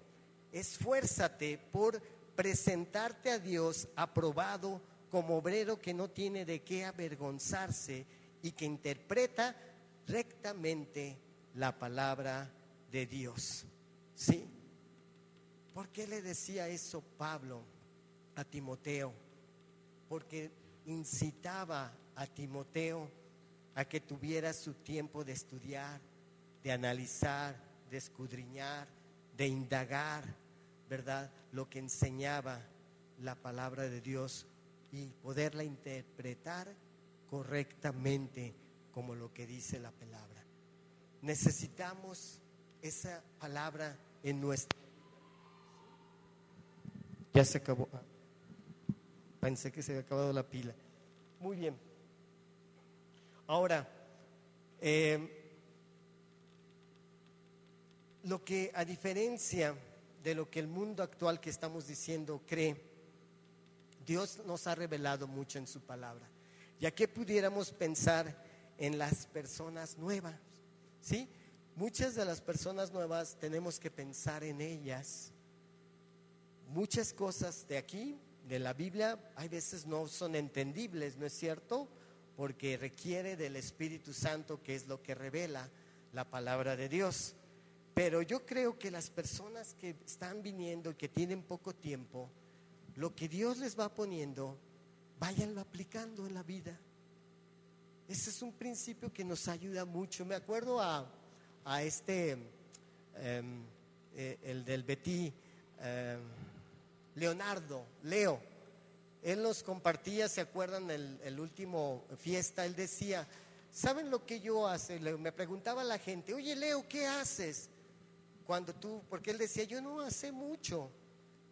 esfuérzate por presentarte a Dios aprobado como obrero que no tiene de qué avergonzarse y que interpreta rectamente la palabra de Dios. ¿Sí? ¿Por qué le decía eso Pablo a Timoteo? Porque incitaba a Timoteo a que tuviera su tiempo de estudiar, de analizar, de escudriñar, de indagar, ¿verdad? Lo que enseñaba la palabra de Dios y poderla interpretar correctamente como lo que dice la palabra. Necesitamos esa palabra en nuestra. Ya se acabó. Pensé que se había acabado la pila. Muy bien. Ahora, lo que a diferencia de lo que el mundo actual que estamos diciendo cree, Dios nos ha revelado mucho en su palabra. Ya que pudiéramos pensar en las personas nuevas, ¿sí? Muchas de las personas nuevas tenemos que pensar en ellas. Muchas cosas de aquí, de la Biblia, hay veces no son entendibles, ¿no es cierto? Porque requiere del Espíritu Santo, que es lo que revela la palabra de Dios. Pero yo creo que las personas que están viniendo y que tienen poco tiempo, lo que Dios les va poniendo, váyanlo aplicando en la vida. Ese es un principio que nos ayuda mucho. Me acuerdo a el del Betty, Leo. Él nos compartía, ¿se acuerdan? El último fiesta, él decía, ¿saben lo que yo hago? Me preguntaba la gente, oye Leo, ¿qué haces? Porque él decía, yo no hace mucho.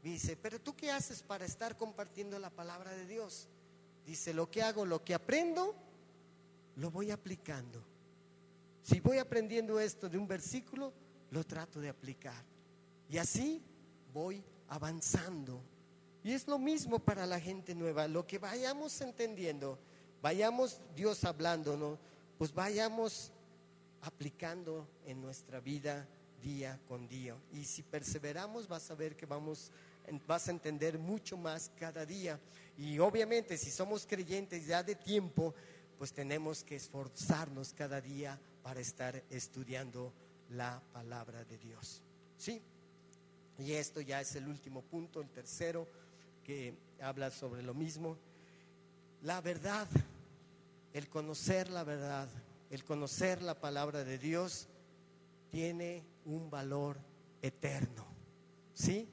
Dice, pero ¿tú qué haces para estar compartiendo la palabra de Dios? Dice, lo que hago, lo que aprendo, lo voy aplicando. Si voy aprendiendo esto de un versículo, lo trato de aplicar. Y así voy avanzando. Y es lo mismo para la gente nueva. Lo que vayamos entendiendo, vayamos Dios hablándonos, pues vayamos aplicando en nuestra vida día con día. Y si perseveramos, vas a ver que vas a entender mucho más cada día. Y obviamente si somos creyentes ya de tiempo, pues tenemos que esforzarnos cada día para estar estudiando la palabra de Dios. ¿Sí? Y esto ya es el último punto, el tercero, que habla sobre lo mismo. La verdad, el conocer la verdad, el conocer la palabra de Dios tiene un valor eterno, ¿sí?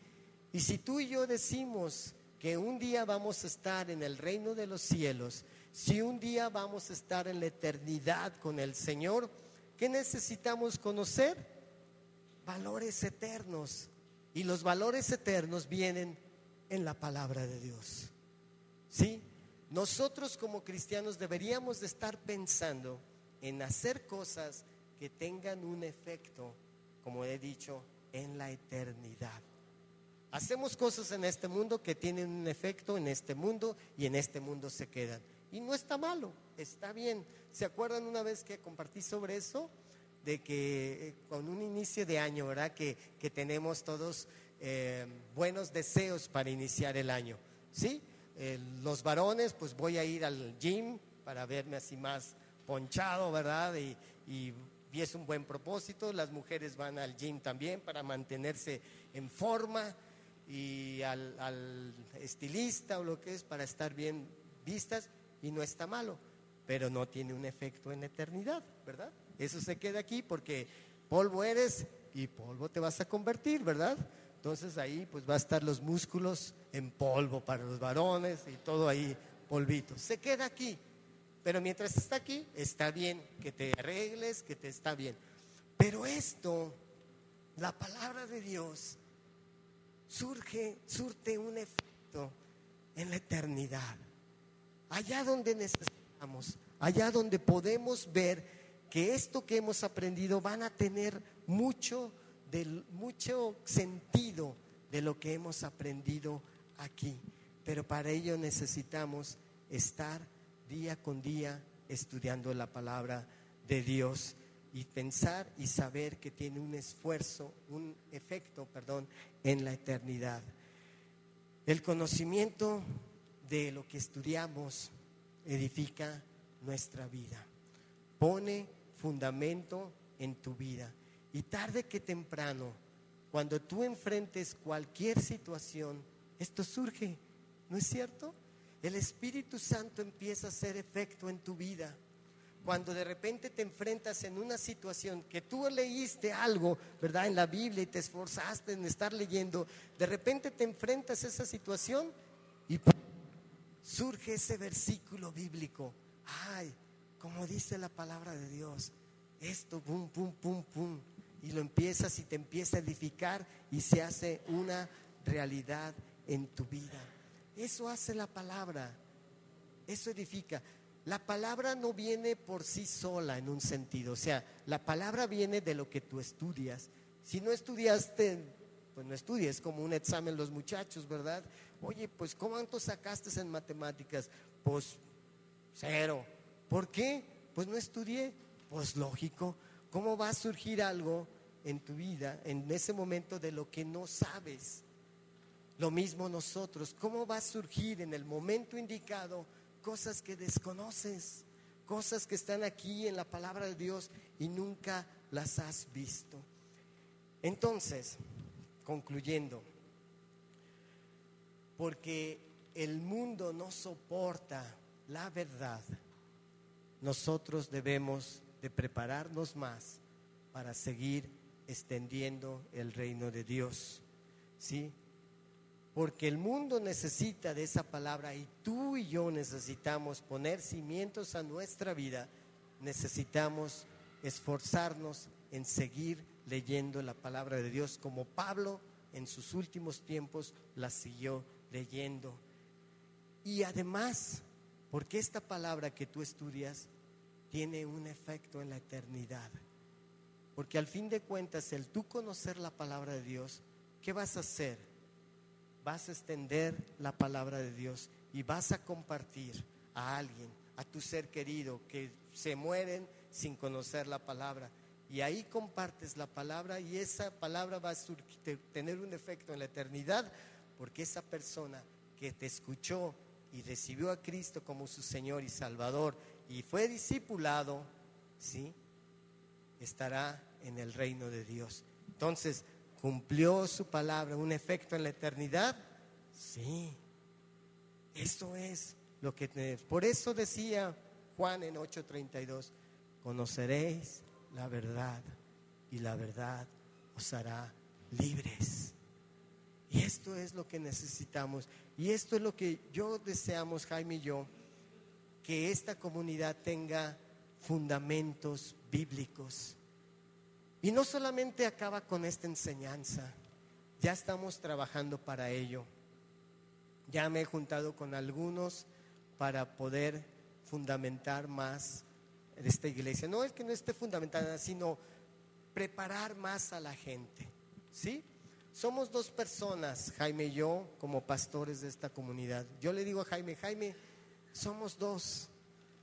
Y si tú y yo decimos que un día vamos a estar en el reino de los cielos, si un día vamos a estar en la eternidad con el Señor, ¿qué necesitamos conocer? Valores eternos. Y los valores eternos vienen en la palabra de Dios. ¿Sí? Nosotros como cristianos deberíamos de estar pensando en hacer cosas que tengan un efecto, como he dicho, en la eternidad. Hacemos cosas en este mundo que tienen un efecto en este mundo y en este mundo se quedan. Y no está malo, está bien. ¿Se acuerdan una vez que compartí sobre eso? De que con un inicio de año, ¿verdad? Que tenemos todos buenos deseos para iniciar el año, ¿sí? Los varones, pues voy a ir al gym para verme así más ponchado, ¿verdad? Y y es un buen propósito. Las mujeres van al gym también para mantenerse en forma, y al estilista o lo que es para estar bien vistas, y no está malo, pero no tiene un efecto en la eternidad, ¿verdad? Eso se queda aquí porque polvo eres y polvo te vas a convertir, ¿verdad? Entonces ahí pues va a estar los músculos en polvo para los varones y todo ahí polvito. Se queda aquí, pero mientras está aquí está bien que te arregles, que te está bien. Pero esto, la palabra de Dios, surte un efecto en la eternidad, allá donde necesitamos, allá donde podemos ver que esto que hemos aprendido van a tener mucho sentido de lo que hemos aprendido aquí. Pero para ello necesitamos estar día con día estudiando la palabra de Dios y pensar y saber que tiene un efecto en la eternidad. El conocimiento de lo que estudiamos edifica nuestra vida, pone fundamento en tu vida, y tarde que temprano, cuando tú enfrentes cualquier situación, esto surge, ¿no es cierto? El Espíritu Santo empieza a hacer efecto en tu vida. Cuando de repente te enfrentas en una situación que tú leíste algo, ¿verdad?, en la Biblia, y te esforzaste en estar leyendo, de repente te enfrentas a esa situación y surge ese versículo bíblico. Ay, como dice la palabra de Dios, esto, pum, pum, pum, pum, y lo empiezas y te empieza a edificar y se hace una realidad en tu vida. Eso hace la palabra, eso edifica. La palabra no viene por sí sola en un sentido, o sea, la palabra viene de lo que tú estudias. Si no estudiaste, pues no estudies, como un examen los muchachos, ¿verdad? Oye, pues ¿cuánto sacaste en matemáticas? Pues 0. ¿Por qué? Pues no estudié. Pues lógico, ¿cómo va a surgir algo en tu vida en ese momento de lo que no sabes? Lo mismo nosotros, ¿cómo va a surgir en el momento indicado cosas que desconoces, cosas que están aquí en la palabra de Dios y nunca las has visto? Entonces, concluyendo, porque el mundo no soporta la verdad, nosotros debemos de prepararnos más para seguir extendiendo el reino de Dios, ¿sí? Porque el mundo necesita de esa palabra, y tú y yo necesitamos poner cimientos a nuestra vida. Necesitamos esforzarnos en seguir leyendo la palabra de Dios como Pablo en sus últimos tiempos la siguió leyendo. Y además, porque esta palabra que tú estudias tiene un efecto en la eternidad. Porque al fin de cuentas, el tú conocer la palabra de Dios, ¿qué vas a hacer? Vas a extender la palabra de Dios y vas a compartir a alguien, a tu ser querido, que se mueren sin conocer la palabra. Y ahí compartes la palabra, y esa palabra va a tener un efecto en la eternidad, porque esa persona que te escuchó y recibió a Cristo como su Señor y Salvador y fue discipulado, ¿sí?, estará en el reino de Dios. Entonces, ¿cumplió su palabra un efecto en la eternidad? Sí. Eso es lo que tenemos. Por eso decía Juan en 8:32, conoceréis la verdad y la verdad os hará libres. Y esto es lo que necesitamos, y esto es lo que deseamos, Jaime y yo, que esta comunidad tenga fundamentos bíblicos. Y no solamente acaba con esta enseñanza, ya estamos trabajando para ello. Ya me he juntado con algunos para poder fundamentar más esta iglesia. No es que no esté fundamentada, sino preparar más a la gente, ¿sí? Somos 2 personas, Jaime y yo, como pastores de esta comunidad. Yo le digo a Jaime, somos 2.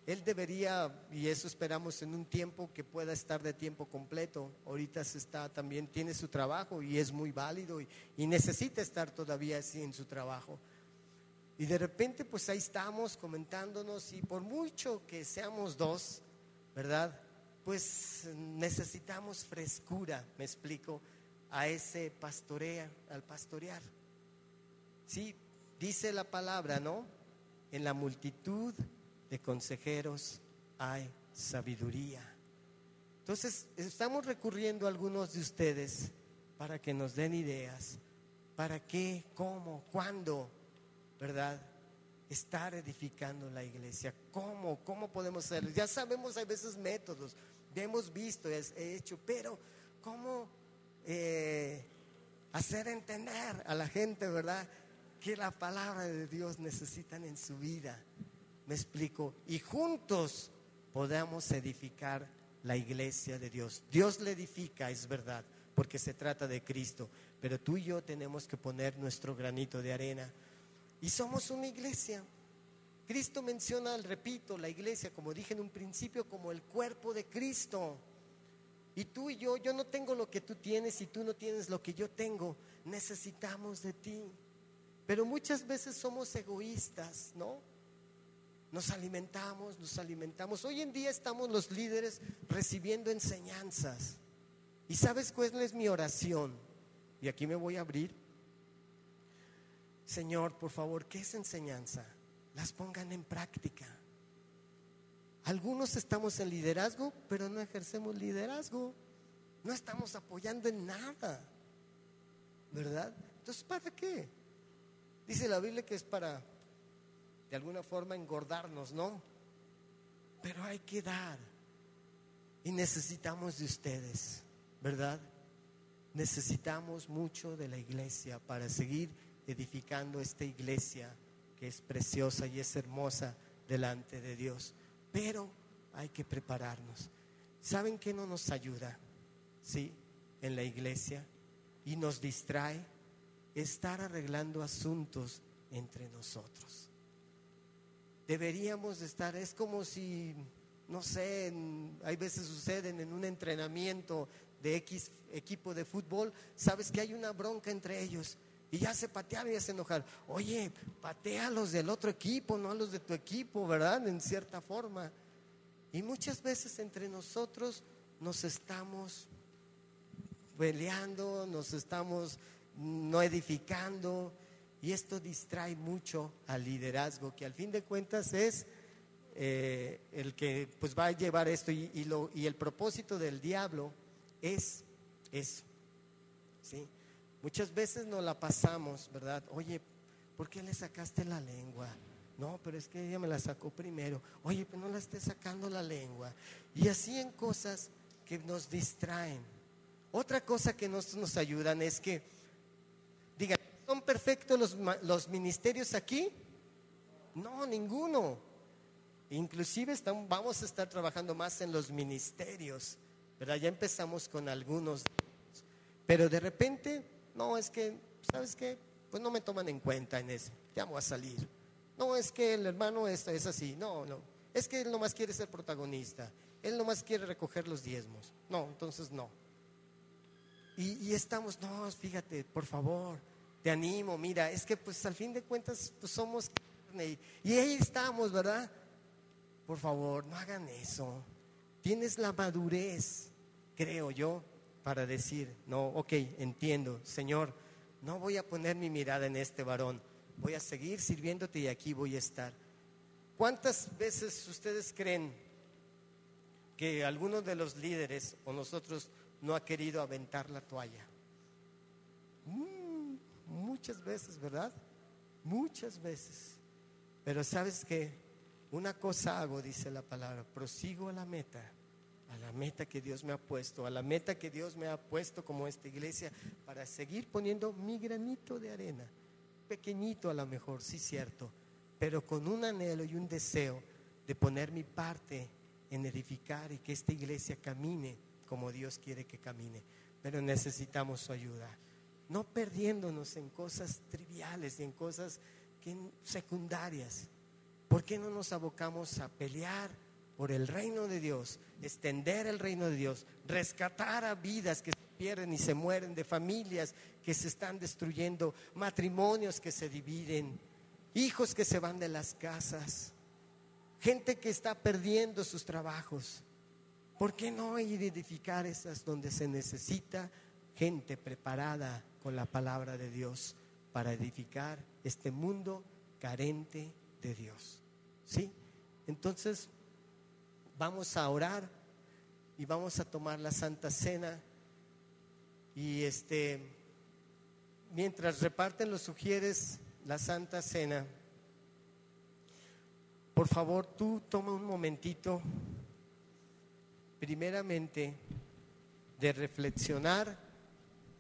Él debería, y eso esperamos en un tiempo, que pueda estar de tiempo completo. Ahorita también tiene su trabajo y es muy válido y necesita estar todavía así en su trabajo. Y de repente pues ahí estamos comentándonos, y por mucho que seamos 2, ¿verdad?, pues necesitamos frescura, me explico, a ese al pastorear. Sí, dice la palabra, ¿no? En la multitud de consejeros hay sabiduría. Entonces, estamos recurriendo a algunos de ustedes para que nos den ideas. ¿Para qué? ¿Cómo? ¿Cuándo? ¿Verdad? Estar edificando la iglesia. ¿Cómo? ¿Cómo podemos hacerlo? Ya sabemos, hay veces métodos, ya hemos visto, he hecho, pero ¿cómo hacer entender a la gente, verdad, que la palabra de Dios necesitan en su vida? Me explico. Y juntos podamos edificar la iglesia de Dios. Dios la edifica, es verdad, porque se trata de Cristo, pero tú y yo tenemos que poner nuestro granito de arena. Y somos una iglesia. Cristo menciona, repito, la iglesia, como dije en un principio, como el cuerpo de Cristo. Y tú y yo no tengo lo que tú tienes y tú no tienes lo que yo tengo. Necesitamos de ti. Pero muchas veces somos egoístas, ¿no? Nos alimentamos. Hoy en día estamos los líderes recibiendo enseñanzas. ¿Y sabes cuál es mi oración? Y aquí me voy a abrir. Señor, por favor, que esa enseñanza las pongan en práctica. Algunos estamos en liderazgo, pero no ejercemos liderazgo. No estamos apoyando en nada, ¿verdad? Entonces, ¿para qué? Dice la Biblia que es para, de alguna forma, engordarnos, ¿no? Pero hay que dar. Y necesitamos de ustedes, ¿verdad? Necesitamos mucho de la iglesia para seguir edificando esta iglesia que es preciosa y es hermosa delante de Dios. Pero hay que prepararnos. ¿Saben qué no nos ayuda? ¿Sí? En la iglesia y nos distrae estar arreglando asuntos entre nosotros. Deberíamos de estar, es como si, no sé, hay veces suceden en un entrenamiento de X equipo de fútbol, sabes que hay una bronca entre ellos y ya se patearon y ya se enojaron. Oye, patea a los del otro equipo, no a los de tu equipo, ¿verdad? En cierta forma. Y muchas veces entre nosotros nos estamos peleando, nos estamos no edificando, y esto distrae mucho al liderazgo, que al fin de cuentas es el que pues va a llevar esto, y el propósito del diablo es eso, ¿sí? Muchas veces nos la pasamos, ¿verdad? Oye, ¿por qué le sacaste la lengua? No, pero es que ella me la sacó primero. Oye, pues no la estés sacando la lengua. Y así en cosas que nos distraen. Otra cosa que nos ayudan es que, digan, ¿son perfectos los ministerios aquí? No, ninguno. Inclusive vamos a estar trabajando más en los ministerios, ¿verdad? Ya empezamos con algunos, pero de repente, no, es que, ¿sabes qué? Pues no me toman en cuenta en eso, ya voy a salir. No, es que el hermano es así, no, es que él nomás quiere ser protagonista, él nomás quiere recoger los diezmos. No, entonces no. Y estamos, no, fíjate, por favor, te animo, mira, es que pues al fin de cuentas pues somos carne, y ahí estamos, ¿verdad? Por favor, no hagan eso. Tienes la madurez, creo yo, para decir, no, ok, entiendo, Señor, no voy a poner mi mirada en este varón, voy a seguir sirviéndote y aquí voy a estar. ¿Cuántas veces ustedes creen que alguno de los líderes o nosotros no ha querido aventar la toalla? Muchas veces, ¿verdad? Muchas veces. Pero ¿sabes qué? Una cosa hago, dice la palabra, prosigo a la meta que Dios me ha puesto, a la meta que Dios me ha puesto como esta iglesia, para seguir poniendo mi granito de arena, pequeñito a lo mejor, sí, cierto, pero con un anhelo y un deseo de poner mi parte en edificar y que esta iglesia camine como Dios quiere que camine. Pero necesitamos su ayuda, no perdiéndonos en cosas triviales y en cosas secundarias. ¿Por qué no nos abocamos a pelear por el reino de Dios, extender el reino de Dios, rescatar a vidas que se pierden y se mueren, de familias que se están destruyendo, matrimonios que se dividen, hijos que se van de las casas, gente que está perdiendo sus trabajos? ¿Por qué no ir a edificar esas donde se necesita gente preparada con la palabra de Dios para edificar este mundo carente de Dios? ¿Sí? Entonces vamos a orar y vamos a tomar la Santa Cena. Y mientras reparten los sugieres la Santa Cena, por favor tú toma un momentito primeramente de reflexionar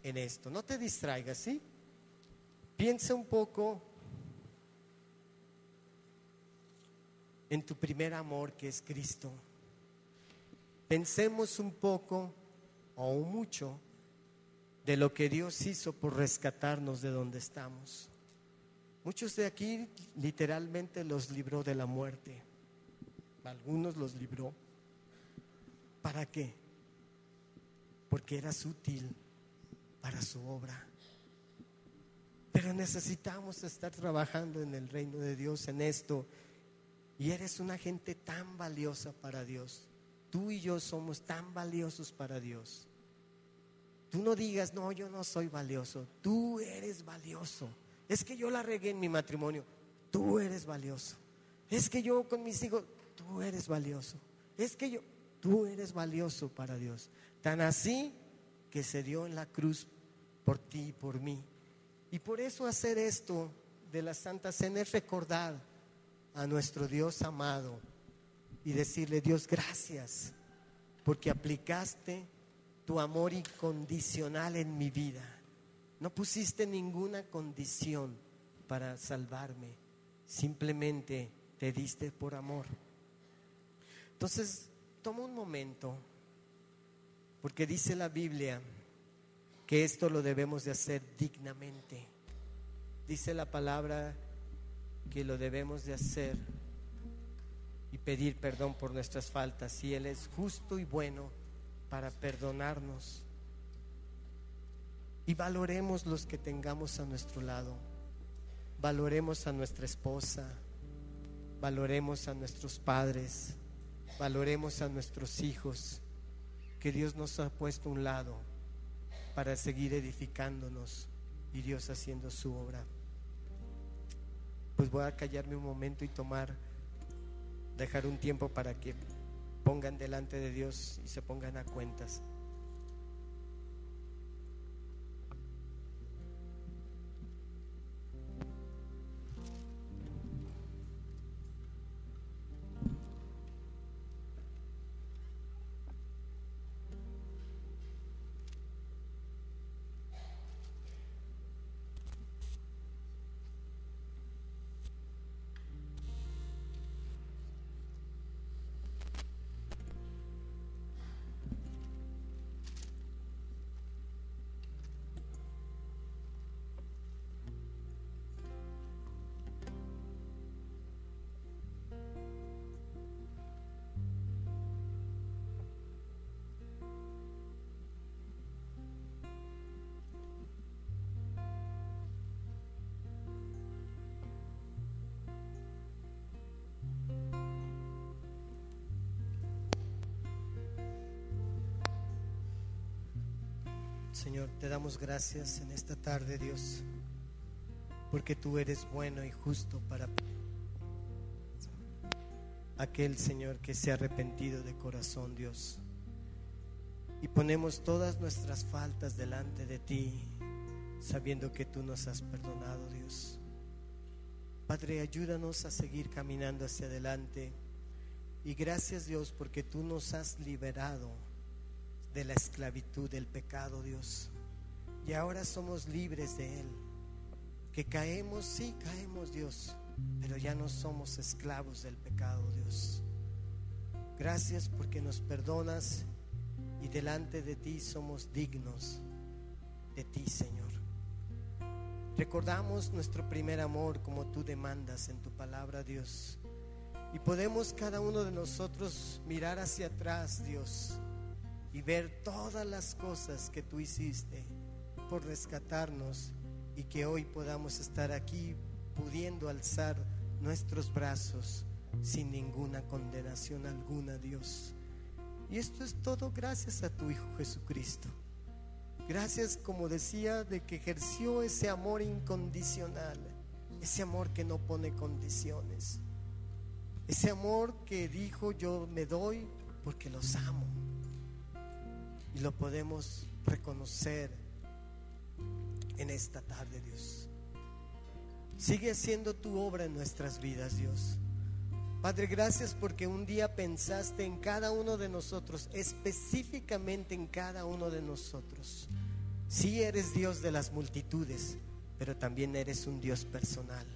en esto. No te distraigas, ¿sí? Piensa un poco en tu primer amor, que es Cristo. Pensemos un poco o mucho de lo que Dios hizo por rescatarnos de donde estamos. Muchos de aquí literalmente los libró de la muerte. Algunos los libró. ¿Para qué? Porque eras útil para su obra. Pero necesitamos estar trabajando en el reino de Dios, en esto. Y eres una gente tan valiosa para Dios. Tú y yo somos tan valiosos para Dios. Tú no digas, no, yo no soy valioso. Tú eres valioso. Es que yo la regué en mi matrimonio. Tú eres valioso. Es que yo con mis hijos, tú eres valioso. Es que tú eres valioso para Dios. Tan así que se dio en la cruz por ti y por mí. Y por eso hacer esto de la Santa Cena es recordar a nuestro Dios amado y decirle: Dios, gracias porque aplicaste tu amor incondicional en mi vida. No pusiste ninguna condición para salvarme, simplemente te diste por amor. Entonces toma un momento, porque dice la Biblia que esto lo debemos de hacer dignamente. Dice la palabra que lo debemos de hacer y pedir perdón por nuestras faltas, y Él es justo y bueno para perdonarnos. Y valoremos los que tengamos a nuestro lado. Valoremos a nuestra esposa, valoremos a nuestros padres, valoremos a nuestros hijos, que Dios nos ha puesto a un lado para seguir edificándonos y Dios haciendo su obra. Pues voy a callarme un momento y dejar un tiempo para que pongan delante de Dios y se pongan a cuentas. Señor, te damos gracias en esta tarde, Dios, porque tú eres bueno y justo para aquel, Señor, que se ha arrepentido de corazón, Dios. Y ponemos todas nuestras faltas delante de ti, sabiendo que tú nos has perdonado, Dios. Padre, ayúdanos a seguir caminando hacia adelante. Y gracias, Dios, porque tú nos has liberado de la esclavitud del pecado, Dios, y ahora somos libres de él. Que caemos, sí caemos, Dios, pero ya no somos esclavos del pecado, Dios. Gracias porque nos perdonas y delante de ti somos dignos de ti, Señor. Recordamos nuestro primer amor como tú demandas en tu palabra, Dios, y podemos cada uno de nosotros mirar hacia atrás, Dios, y ver todas las cosas que tú hiciste por rescatarnos, y que hoy podamos estar aquí pudiendo alzar nuestros brazos sin ninguna condenación alguna, Dios. Y esto es todo gracias a tu Hijo Jesucristo. Gracias, como decía, de que ejerció ese amor incondicional, ese amor que no pone condiciones, ese amor que dijo: yo me doy porque los amo. Y lo podemos reconocer en esta tarde, Dios. Sigue haciendo tu obra en nuestras vidas, Dios. Padre, gracias porque un día pensaste en cada uno de nosotros, específicamente en cada uno de nosotros. Sí, eres Dios de las multitudes, pero también eres un Dios personal.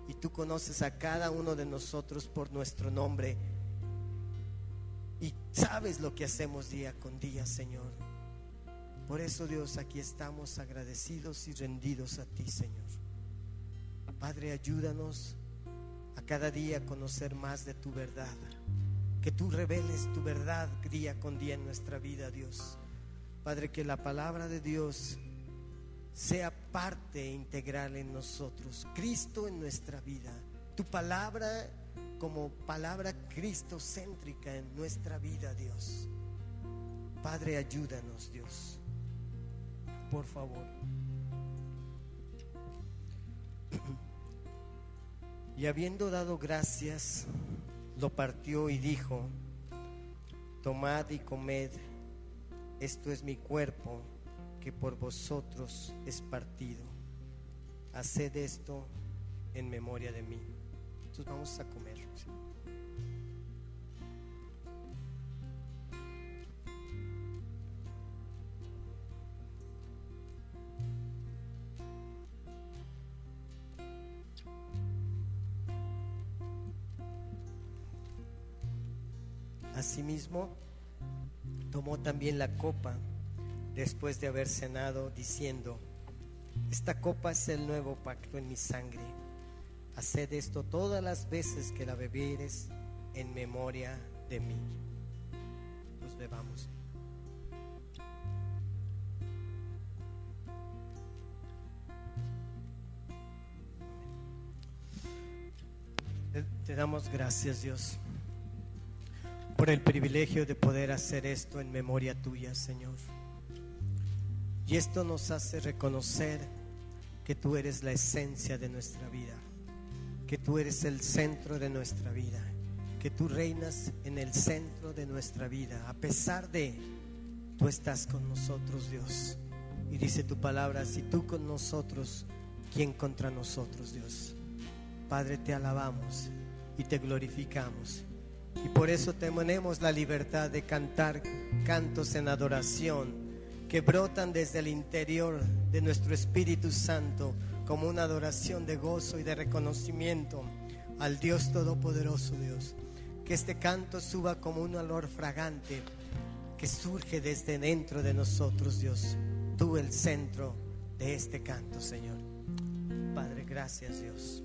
Y tú conoces a cada uno de nosotros por nuestro nombre. Y sabes lo que hacemos día con día, Señor. Por eso, Dios, aquí estamos agradecidos y rendidos a ti, Señor. Padre, ayúdanos a cada día conocer más de tu verdad. Que tú reveles tu verdad día con día en nuestra vida, Dios. Padre, que la palabra de Dios sea parte integral en nosotros. Cristo en nuestra vida. Tu palabra como palabra cristocéntrica en nuestra vida, Dios. Padre, ayúdanos, Dios. Por favor. Y habiendo dado gracias, lo partió y dijo: tomad y comed, esto es mi cuerpo que por vosotros es partido. Haced esto en memoria de mí. Entonces vamos a comer, ¿sí? Asimismo, tomó también la copa después de haber cenado, diciendo: esta copa es el nuevo pacto en mi sangre. Haced esto todas las veces que la bebieres en memoria de mí. Pues bebamos. Te damos gracias, Dios, por el privilegio de poder hacer esto en memoria tuya, Señor. Y esto nos hace reconocer que tú eres la esencia de nuestra vida, que tú eres el centro de nuestra vida, que tú reinas en el centro de nuestra vida. A pesar de, tú estás con nosotros, Dios. Y dice tu palabra: si tú con nosotros, ¿quién contra nosotros, Dios? Padre, te alabamos y te glorificamos. Y por eso tenemos la libertad de cantar cantos en adoración que brotan desde el interior de nuestro Espíritu Santo como una adoración de gozo y de reconocimiento al Dios Todopoderoso, Dios. Que este canto suba como un olor fragante que surge desde dentro de nosotros, Dios. Tú el centro de este canto, Señor. Padre, gracias, Dios.